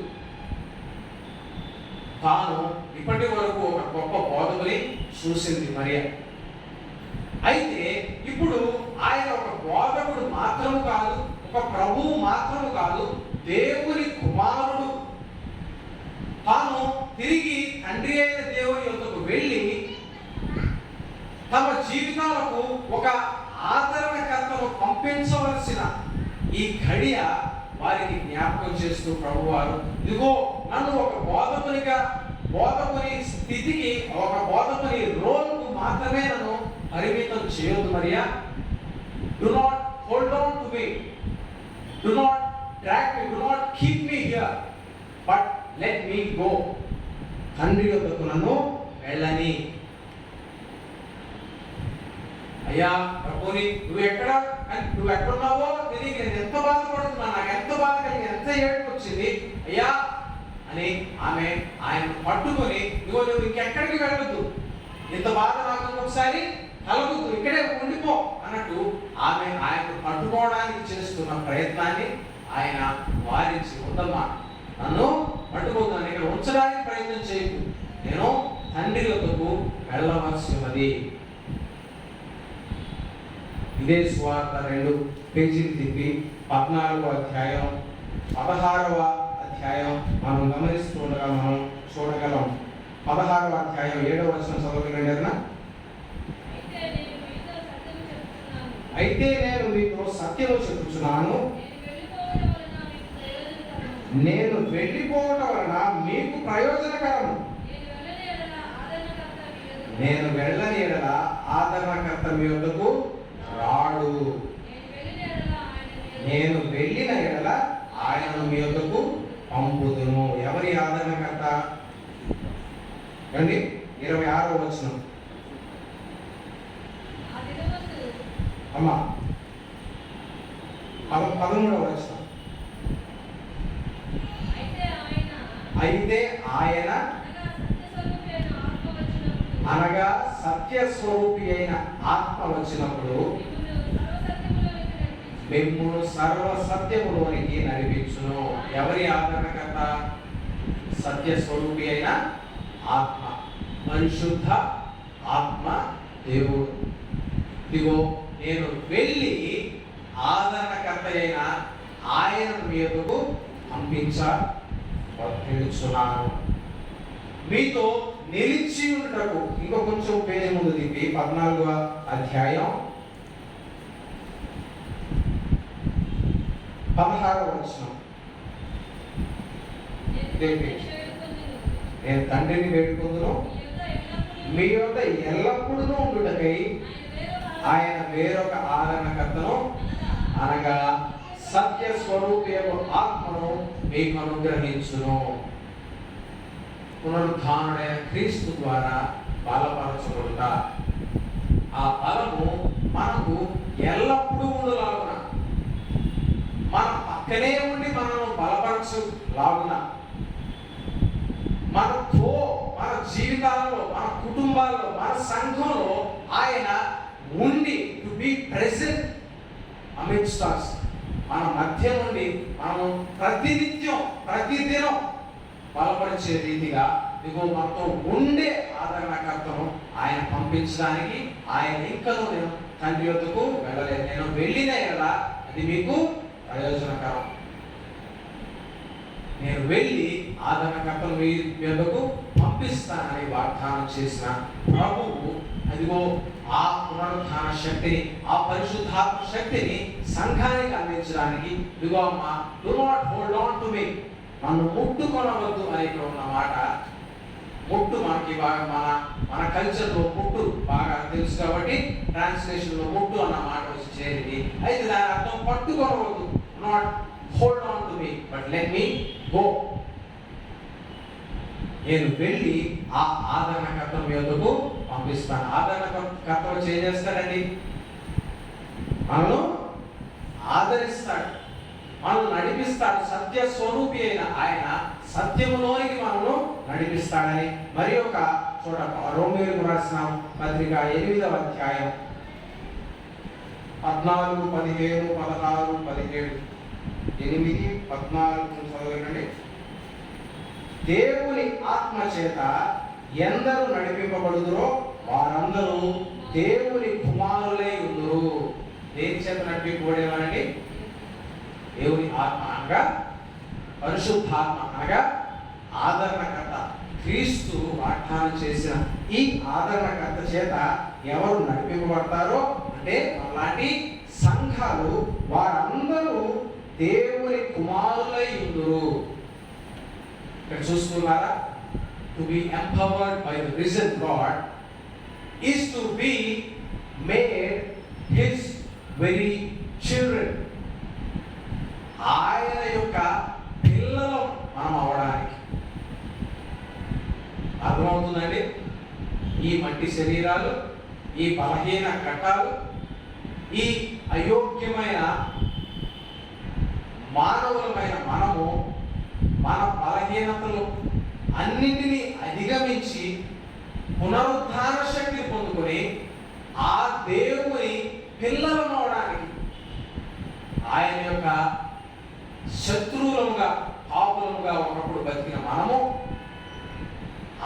తాను ఇప్పటి వరకు ఒక గొప్ప బోధకుని చూసింది మరియ. అయితే ఇప్పుడు ఆయన ఒక బోధకుడు మాత్రము కాదు, ఒక ప్రభువు మాత్రము కాదు, దేవుని కుమారుడు. తాను తిరిగి తండ్రి అయిన దేవుని యొద్దకు వెళ్ళి తమ జీవితాలకు ఒక ఆదరణకర్తను పంపించవలసిన ఈ ఘడియ వారికి జ్ఞాపకం చేస్తూ ప్రభువారు, ఇదిగో నన్ను ఒక బోధకుని స్థితికి, ఒక బోధకుని రోల్కు మాత్రమే నన్ను పరిమితం చేయొద్దు Mariya. Do not hold on to me, do not track me, do not keep me here, but let me go. తండ్రి యొద్దకు నన్ను వెళ్ళని. అయ్యా రబ్బూని, నువ్వు ఎక్కడున్నావో తెలియక నేను ఎంత బాధపడుతున్నా, నాకు ఎంత బాధ కలిగి, ఎంత ఏడుపు వచ్చింది అయ్యా అని ఆయన పట్టుకొని, ఇదిగో నువ్వు ఇంకెక్కడికి వెళ్ళొద్దు, ఇంత బాధ నాకు ఒకసారి కలగొద్దు, ఇక్కడే ఉండిపో అన్నట్టు ఆయన పట్టుకోవడానికి చేస్తున్న ప్రయత్నాన్ని ఆయన వారించి, వద్దమ్మా నన్ను పట్టుకోద్దు, ఇక్కడ ఉంచడానికి ప్రయత్నం చేయకు, నేను తండ్రి వద్దకు వెళ్ళవలసి ఉన్నది. ఇదే సువార్త 2 పేజీలు తిప్పి 14వ అధ్యాయం 16వ అధ్యాయం మనం గమనిస్తూ ఉండగా మనం చూడగలం. 16వ అధ్యాయం 7వ వచనం చదవగలండి. అయితే నేను మీతో సత్యము చెప్పుచున్నాను, నేను వెళ్ళిపోవటం వలన మీకు ప్రయోజనకరము. నేను వెళ్ళని ఎడల ఆదరణకర్త మీ వద్దకు రాడు. నేను వెళ్ళిన ఎడల ఆయనను మీ వద్దకు పంపుదును. ఎవరి ఆదరణకర్త అండి? 26వ వచనం అమ్మా, 13వ వచనం. అయితే ఆయన అనగా సత్య స్వరూపి అయిన ఆత్మ వచ్చినప్పుడు మిమ్మును సర్వ సత్యములోనికి నడిపించును. ఎవరి ఆదరణకర్త? సత్య స్వరూపి అయిన ఆత్మ, పరిశుద్ధ ఆత్మ దేవుడు. ఇదిగో నేను వెళ్ళి ఆదరణకర్త అయిన ఆయన మీదకు పంపించున్నాను. మీతో నిలిచి ఉండటకు. ఇంకో కొంచెం పేజీ ముందు తిప్పి 14వ అధ్యాయం 16వ వచనం. నేను తండ్రిని వేడుకొందును, మీ యొద్ద ఎల్లప్పుడూ ఉండుటకై ఆయన వేరొక ఆదరణకర్తను అనగా సత్య స్వరూపము ఆత్మను మీకు అనుగ్రహించును. పునరుద్ధానుడైన క్రీస్తు ద్వారా బలపరచబడుట. ఆ బలము మనకు ఎల్లప్పుడూ ఉండులాగున, మన పక్కనే ఉండి మనను బలపరచులాగున, మనతో మన జీవితాలలో, మన కుటుంబాల్లో, మన సంఘంలో ఆయన ఉండి to be present amidst us, మన మధ్య నుండి మనం ప్రతినిత్యం ప్రతిదినం బలపరిచే రీతిగా ఇదిగో మనతో ఉండే ఆదరణకర్తను ఆయన పంపించడానికి ఆయన ఇంకను నేను తండ్రి వద్దకు వెళ్ళలేదు. నేను వెళ్ళిన ఎలా అది మీకు ప్రయోజనకరం. నేను వెళ్ళి ఆదరణకర్తను మీ వద్దకు పంపిస్తానని వాగ్దానం చేసిన ప్రభువు అదిగో ఆ పునరుద్ధాన శక్తిని, ఆ పరిశుద్ధాత్మ శక్తిని సంఘానికి అందించడానికి ఇదిగో అమ్మా, do not hold on to me, నన్ను ముట్టుకొనవద్దు అని ఇక్కడ ఉన్న మాట. ముట్టు మనకి బాగా మన కల్చర్లో ముట్టు బాగా తెలుసు కాబట్టి ట్రాన్స్లేషన్లో ముట్టు అన్న మాట వచ్చి చేరింది. అయితే దాని అర్థం పట్టుకొనవద్దు, not hold on to me but let me go. నేను వెళ్ళి ఆ ఆదరణకర్త మీదకు పంపిస్తాను. ఆదరణకర్తలు చేస్తాడండి, మనను ఆదరిస్తాడు, మనల్ని నడిపిస్తాడు. సత్య స్వరూపి అయిన ఆయన సత్యములోనికి మనను నడిపిస్తాడని మరి ఒక చోట రోమీయులకు రాసిన పత్రిక 8వ అధ్యాయం 14, 15, 16, 17, 8, 14 చదవండి. దేవుని ఆత్మ చేత ఎందరూ నడిపింపబడుదురో వారందరూ దేవుని కుమారులై ఉందురు. దేని చేత నడిపింపబడేవారండి? దేవుని ఆత్మ అనగా పరిశుద్ధాత్మ అనగా ఆదరణకర్త. క్రీస్తు వాగ్దానం చేసిన ఈ ఆదరణకర్త చేత ఎవరు నడిపింపబడతారో అంటే అలాంటి సంఘాలు వారందరూ దేవుని కుమారులై ఉందురు. ఇక్కడ చూస్తున్నారా? To be empowered by the risen God is to be made his very children. ఆయన యొక్క పిల్లలు మనం అవడానికి అర్థమవుతుందండి. ఈ మట్టి శరీరాలు, ఈ బలహీన ఘటాలు, ఈ అయోగ్యమైన మానవులమైన మనము మన బలహీనతలు అన్నింటినీ అధిగమించి పునరుద్ధాన శక్తి పొందుకొని ఆ దేవుని పిల్లలను అవడానికి, ఆయన యొక్క శత్రువులుగా పాపులుగా ఉన్నప్పుడు బతికిన మనము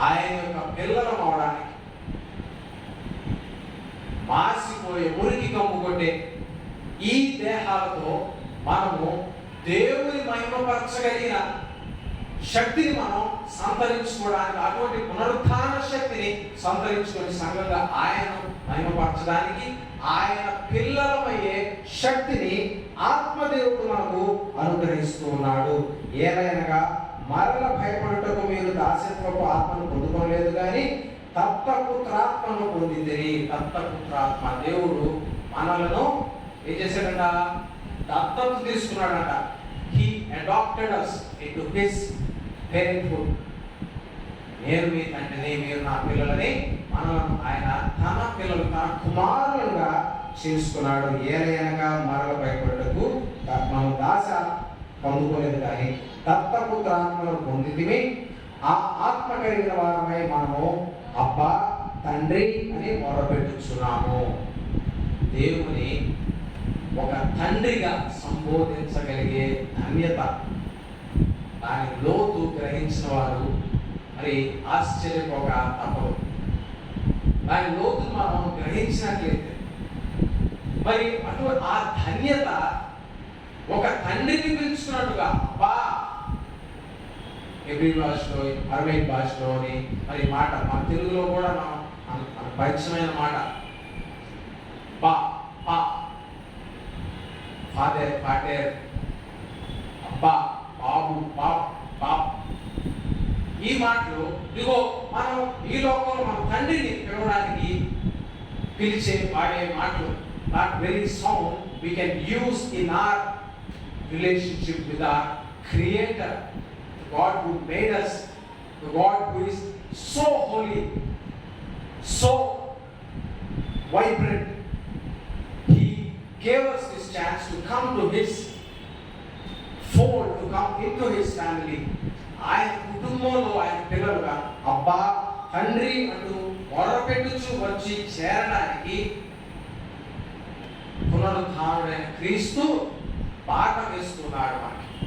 ఆయన యొక్క పిల్లలం అవడానికి, మాసిపోయే మురికి కమ్ముకొట్టే ఈ దేహాలతో మనము దేవుని మహిమపరచగలిగిన శక్తిని మనం సంతరించుకోవడానికి, అటువంటి పునరుద్ధాన శక్తిని సంతరించుకొని సంఘంగా ఆయనను మహిమపరచడానికి, ఆయన పిల్లలమయ్యే శక్తిని ఆత్మదేవుడు మనకు అనుగ్రహిస్తూ ఉన్నాడు. ఏలైనగా మరల భయపడుటకు మీరు దాస్యత్వపు ఆత్మను పొందుకోలేదు కానీ దత్తపుత్రాత్మను పొందితిరి. దత్తపుత్రాత్మ దేవుడు మనలను ఏం చేశాడంట? దత్తత తీసుకున్నాడంట. He adopted us into his parenthood. నేను మీ తండ్రిని, మీరు నా పిల్లలని మనలను ఆయన తన పిల్లలు, తన కుమారులుగా చేసుకున్నాడు. ఏలైనగా మరల భయపడుటకు మనం దాస పొందుకోలేదు కానీ దత్తపుత్రాత్మను పొందితిమి. ఆ ఆత్మ కలిగిన వారమై మనము అబ్బా తండ్రి అని మొరపెట్టుచున్నాము. దేవుని ఒక తండ్రిగా సంబోధించగలిగే ధన్యత, దాని లోతు గ్రహించిన వారు మరి ఆశ్చర్యపోక తప్పదు. దాని లోతు మనం గ్రహించినట్లయితే మరి ఆ ధన్యత ఒక తండ్రిని పిలుచుకున్నట్టుగా అబ్బా, ఎబ్రి భాషలో, అరవైక్ భాషలోని మరి మాట మన తెలుగులో కూడా మన పరిచయమైన మాట బా, పా, ఫాదర్, ఫాదర్, అబ్బా, బాబు, బాబ్, బాబ్. ఈ మాటలు ఇదిగో మనం ఈ లోకంలో మన తండ్రిని పిలవడానికి పిలిచే వాడే మాటలు. That very sound we can use in our relationship with our Creator, the God who made us, the God who is so holy, so vibrant. He gave us this chance to come to His fold, to come into His family. ఆయన కుటుంబంలో ఆయన పిల్లలుగా అబ్బా, తండ్రి అంటూ మొరపెట్టుచు వచ్చి చేరడానికి పునరుద్ధానుడైన క్రీస్తు బాట వేస్తున్నాడు. మనకి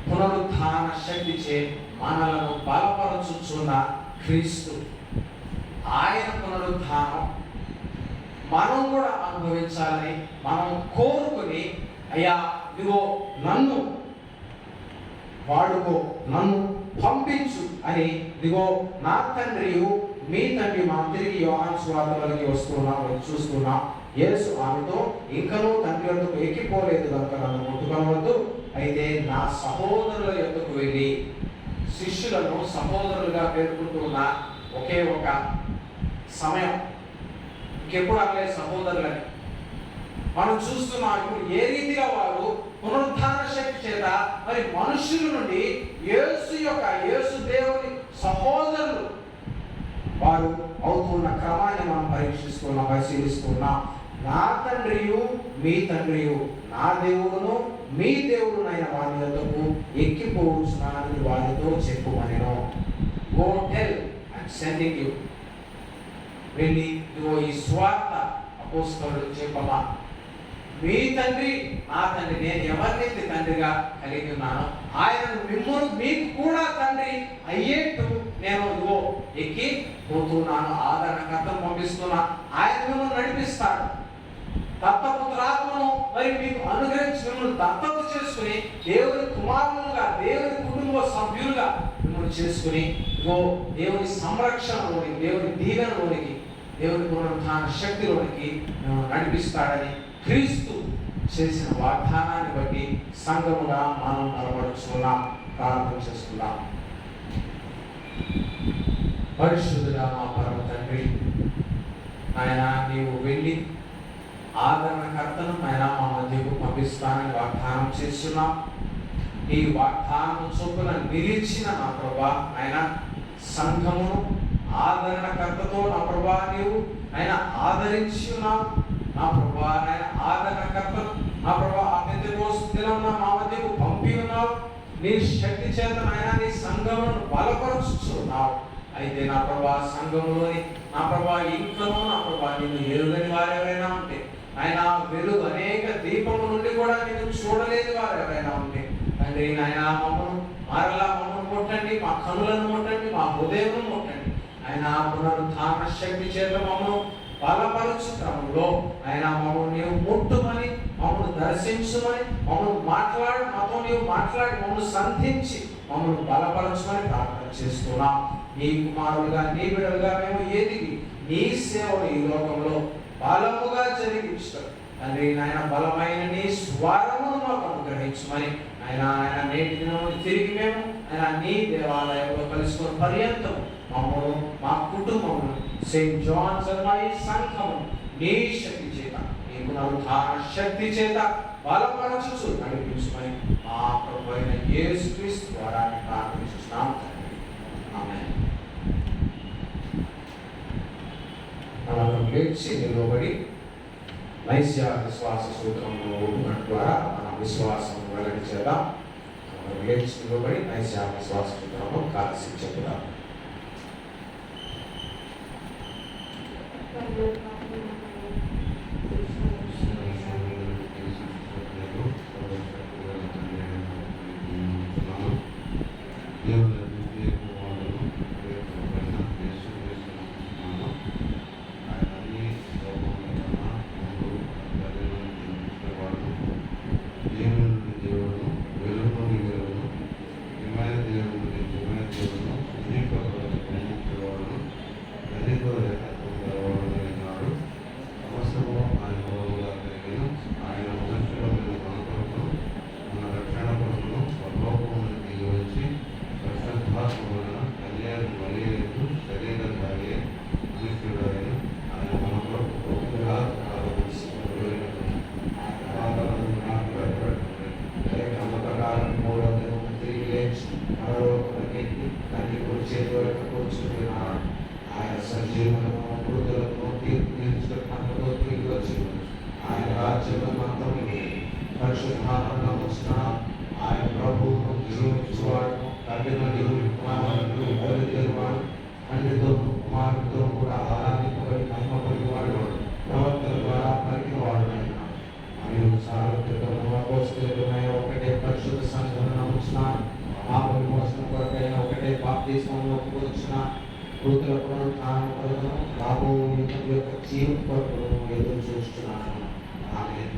పునరుద్ధాన శక్తి చే మనలను బలపరచుచున్న క్రీస్తు, ఆయన పునరుద్ధానం మనం కూడా అనుభవించాలని మనం కోరుకుని, అయ్యా ఇదిగో నన్ను వాడుకో, నన్ను పంపించు అని, ఇదిగో నా తండ్రియు మీ తండ్రి. మనం తిరిగి యోహాను సువార్తలోకి చూస్తున్నాం. యేసు ఆమెతో, ఇంకనూ తండ్రి వద్దకు ఎక్కిపోలేదు కనుక నన్ను ముట్టుకొనవద్దు, అయితే నా సహోదరుల యొద్దకు వెళ్ళి, శిష్యులను సహోదరులుగా పేర్కొంటున్న ఒకే ఒక సమయం, ఇంకెప్పుడు అట్లే సహోదరులని మనం చూస్తున్నాం. ఇప్పుడు ఏ రీతిగా వారు పునరుద్ధాన శక్తి చేత మరి మనుషుల నుండి యేసు దేవుని సహోదరులు వారు అవుతున్న క్రమాన్ని మనం పరిశీలిస్తున్నాం. నా తండ్రియు మీ తండ్రియు, నా దేవుడును మీ దేవుడునైన వారి యొద్దకు ఎక్కిపోవచ్చునని వారితో చెప్పుమనెను. Go tell I'm sending you. వెళ్ళి ఇదిగో ఈ స్వార్థ అపోస్తలుడు చెప్పమా, మీ తండ్రి నా తండ్రి, నేను ఎవరినైతే తండ్రిగా కలిగి ఉన్నానో ఆయనను మిమ్మల్ని మీకు కూడా తండ్రి అయ్యేట్టు నేను ఇదిగో ఎక్కి పోతున్నాను, ఆదరణకర్తను పంపిస్తున్నా. ఆయన మిమ్మల్ని నడిపిస్తాడు. దత్తపుత్రాత్మను మరి మీకు అనుగ్రహించి మిమ్మల్ని దత్తత చేసుకుని దేవుని కుమారులుగా, దేవుని కుటుంబ సభ్యులుగా మిమ్మల్ని చేసుకుని ఇదిగో దేవుని సంరక్షణలోనికి, దేవుని దీవెనలోనికి, దేవుని పునరుద్ధాన శక్తిలోనికి నడిపిస్తాడని క్రీస్తు చేసిన వాగ్దానాన్ని బట్టి సంఘముగా మనం నిలబడుచున్నాం. ప్రార్థన చేసుకున్నాం. పరిశుద్ధుడా మా పరమ తండ్రి, ఆయన నీవు వెళ్ళి ఆదరణకర్తను ఆయన మా మధ్యకు పంపిస్తానని వాగ్దానం చేస్తున్నాం. ఈ వాగ్దానం చొప్పున నిలిచిన నా ప్రభా, ఆయన సంఘమును ఆదరణకర్తతో నా ప్రభా నీవు ఆయన ఆదరించి ఉన్నావు. నా ప్రభా ఆయన ఆదరణకర్త నా ప్రభా ఆ పెంతెకోస్తు దినమున మా మధ్యకు పంపి ఉన్నావు. నీ శక్తి చేత ఆయన నీ సంఘమును బలపరుచుచున్నావు. అయితే నా ప్రభా సంఘంలోని నా ప్రభా ఇంకనూ నా ప్రభా నిన్ను ఎరుగని వారు ఎవరైనా ఉంటే, ఆయన వెలుగు అనేక దీపముల నుండి కూడా నిన్ను చూడలేని వారు ఎవరైనా ఉంటే తండ్రి, నాయన మమ్మల్ని ముట్టండి, మా కనులను ముట్టండి, మా హృదయం ముట్టండి. ఆయన పునరుద్ధాన శక్తి చేత మమ్మల్ని బలపరచు క్రమంలో ఆయన మమ్మల్ని నీవు ముట్టుమని, మమ్మల్ని దర్శించుమని, మమ్మల్ని మాతో నీవు మాట్లాడి మమ్మల్ని సంధించి మమ్మల్ని బలపరచుమని ప్రార్థన చేస్తున్నాం. నీ కుమారులుగా, నీ బిడ్డలుగా మేము ఎదిగి నీ సేవను ఈ లోకంలో బలముగా జరిగించడం తండ్రి, నాయన బలమైన నీ స్వరమును మాకు అనుగ్రహించమని ఆయన నేటి దినమును తిరిగి మేము ఆయన నీ దేవాలయంలో కలుసుకున్న పర్యంతం మమ్మల్ని, మా కుటుంబమును, సెయింట్ జాన్స్ అనే సంఘము నీ శక్తి చేత, నీ పునరుద్ధాన శక్తి చేత బలపరచుచు నడిపించమని మా ప్రభువైన యేసుక్రీస్తు ద్వారా ప్రార్థిస్తున్నాం. ఆమేన్. మనం లేచి నిలబడి నైస్య విశ్వాస సూత్రంలో ఉండడం ద్వారా మన విశ్వాసం వెల్లడి చేద్దాం. లేచి నిలబడి నైస్య విశ్వాస సూత్రంలో కలిసి చెప్తాం. జీవనము మృతులను తీర్పు తీర్చుటకు తిరిగి వచ్చి ఆయన రాజ్యంలో మాత్రం పరిశుద్ధాత్మను ఆయన ప్రభువును జీవించువాడు తండ్రి నుండి కుమారుడు బయలుదేరువాడు తండ్రితో కుమారుడితో కూడా ఆరాధింపబడి మహిమ పొందివాడు ప్రవర్తన ద్వారా పలికినవాడు ఆయన మరియు సార్వత్రికము అపోస్తలులైన ఒకటే పరిశుద్ధ సంఘమును నమ్ముచున్నాను పాప విమోచన కొరకైన ఒకటే బాప్తిస్మమును ఒప్పుకొచ్చిన మృతుల పునరుత్థానం కొరకును రాబోయే యొక్క జీవం కొరకును ఎదురు చూస్తున్నాను ఆమేన్.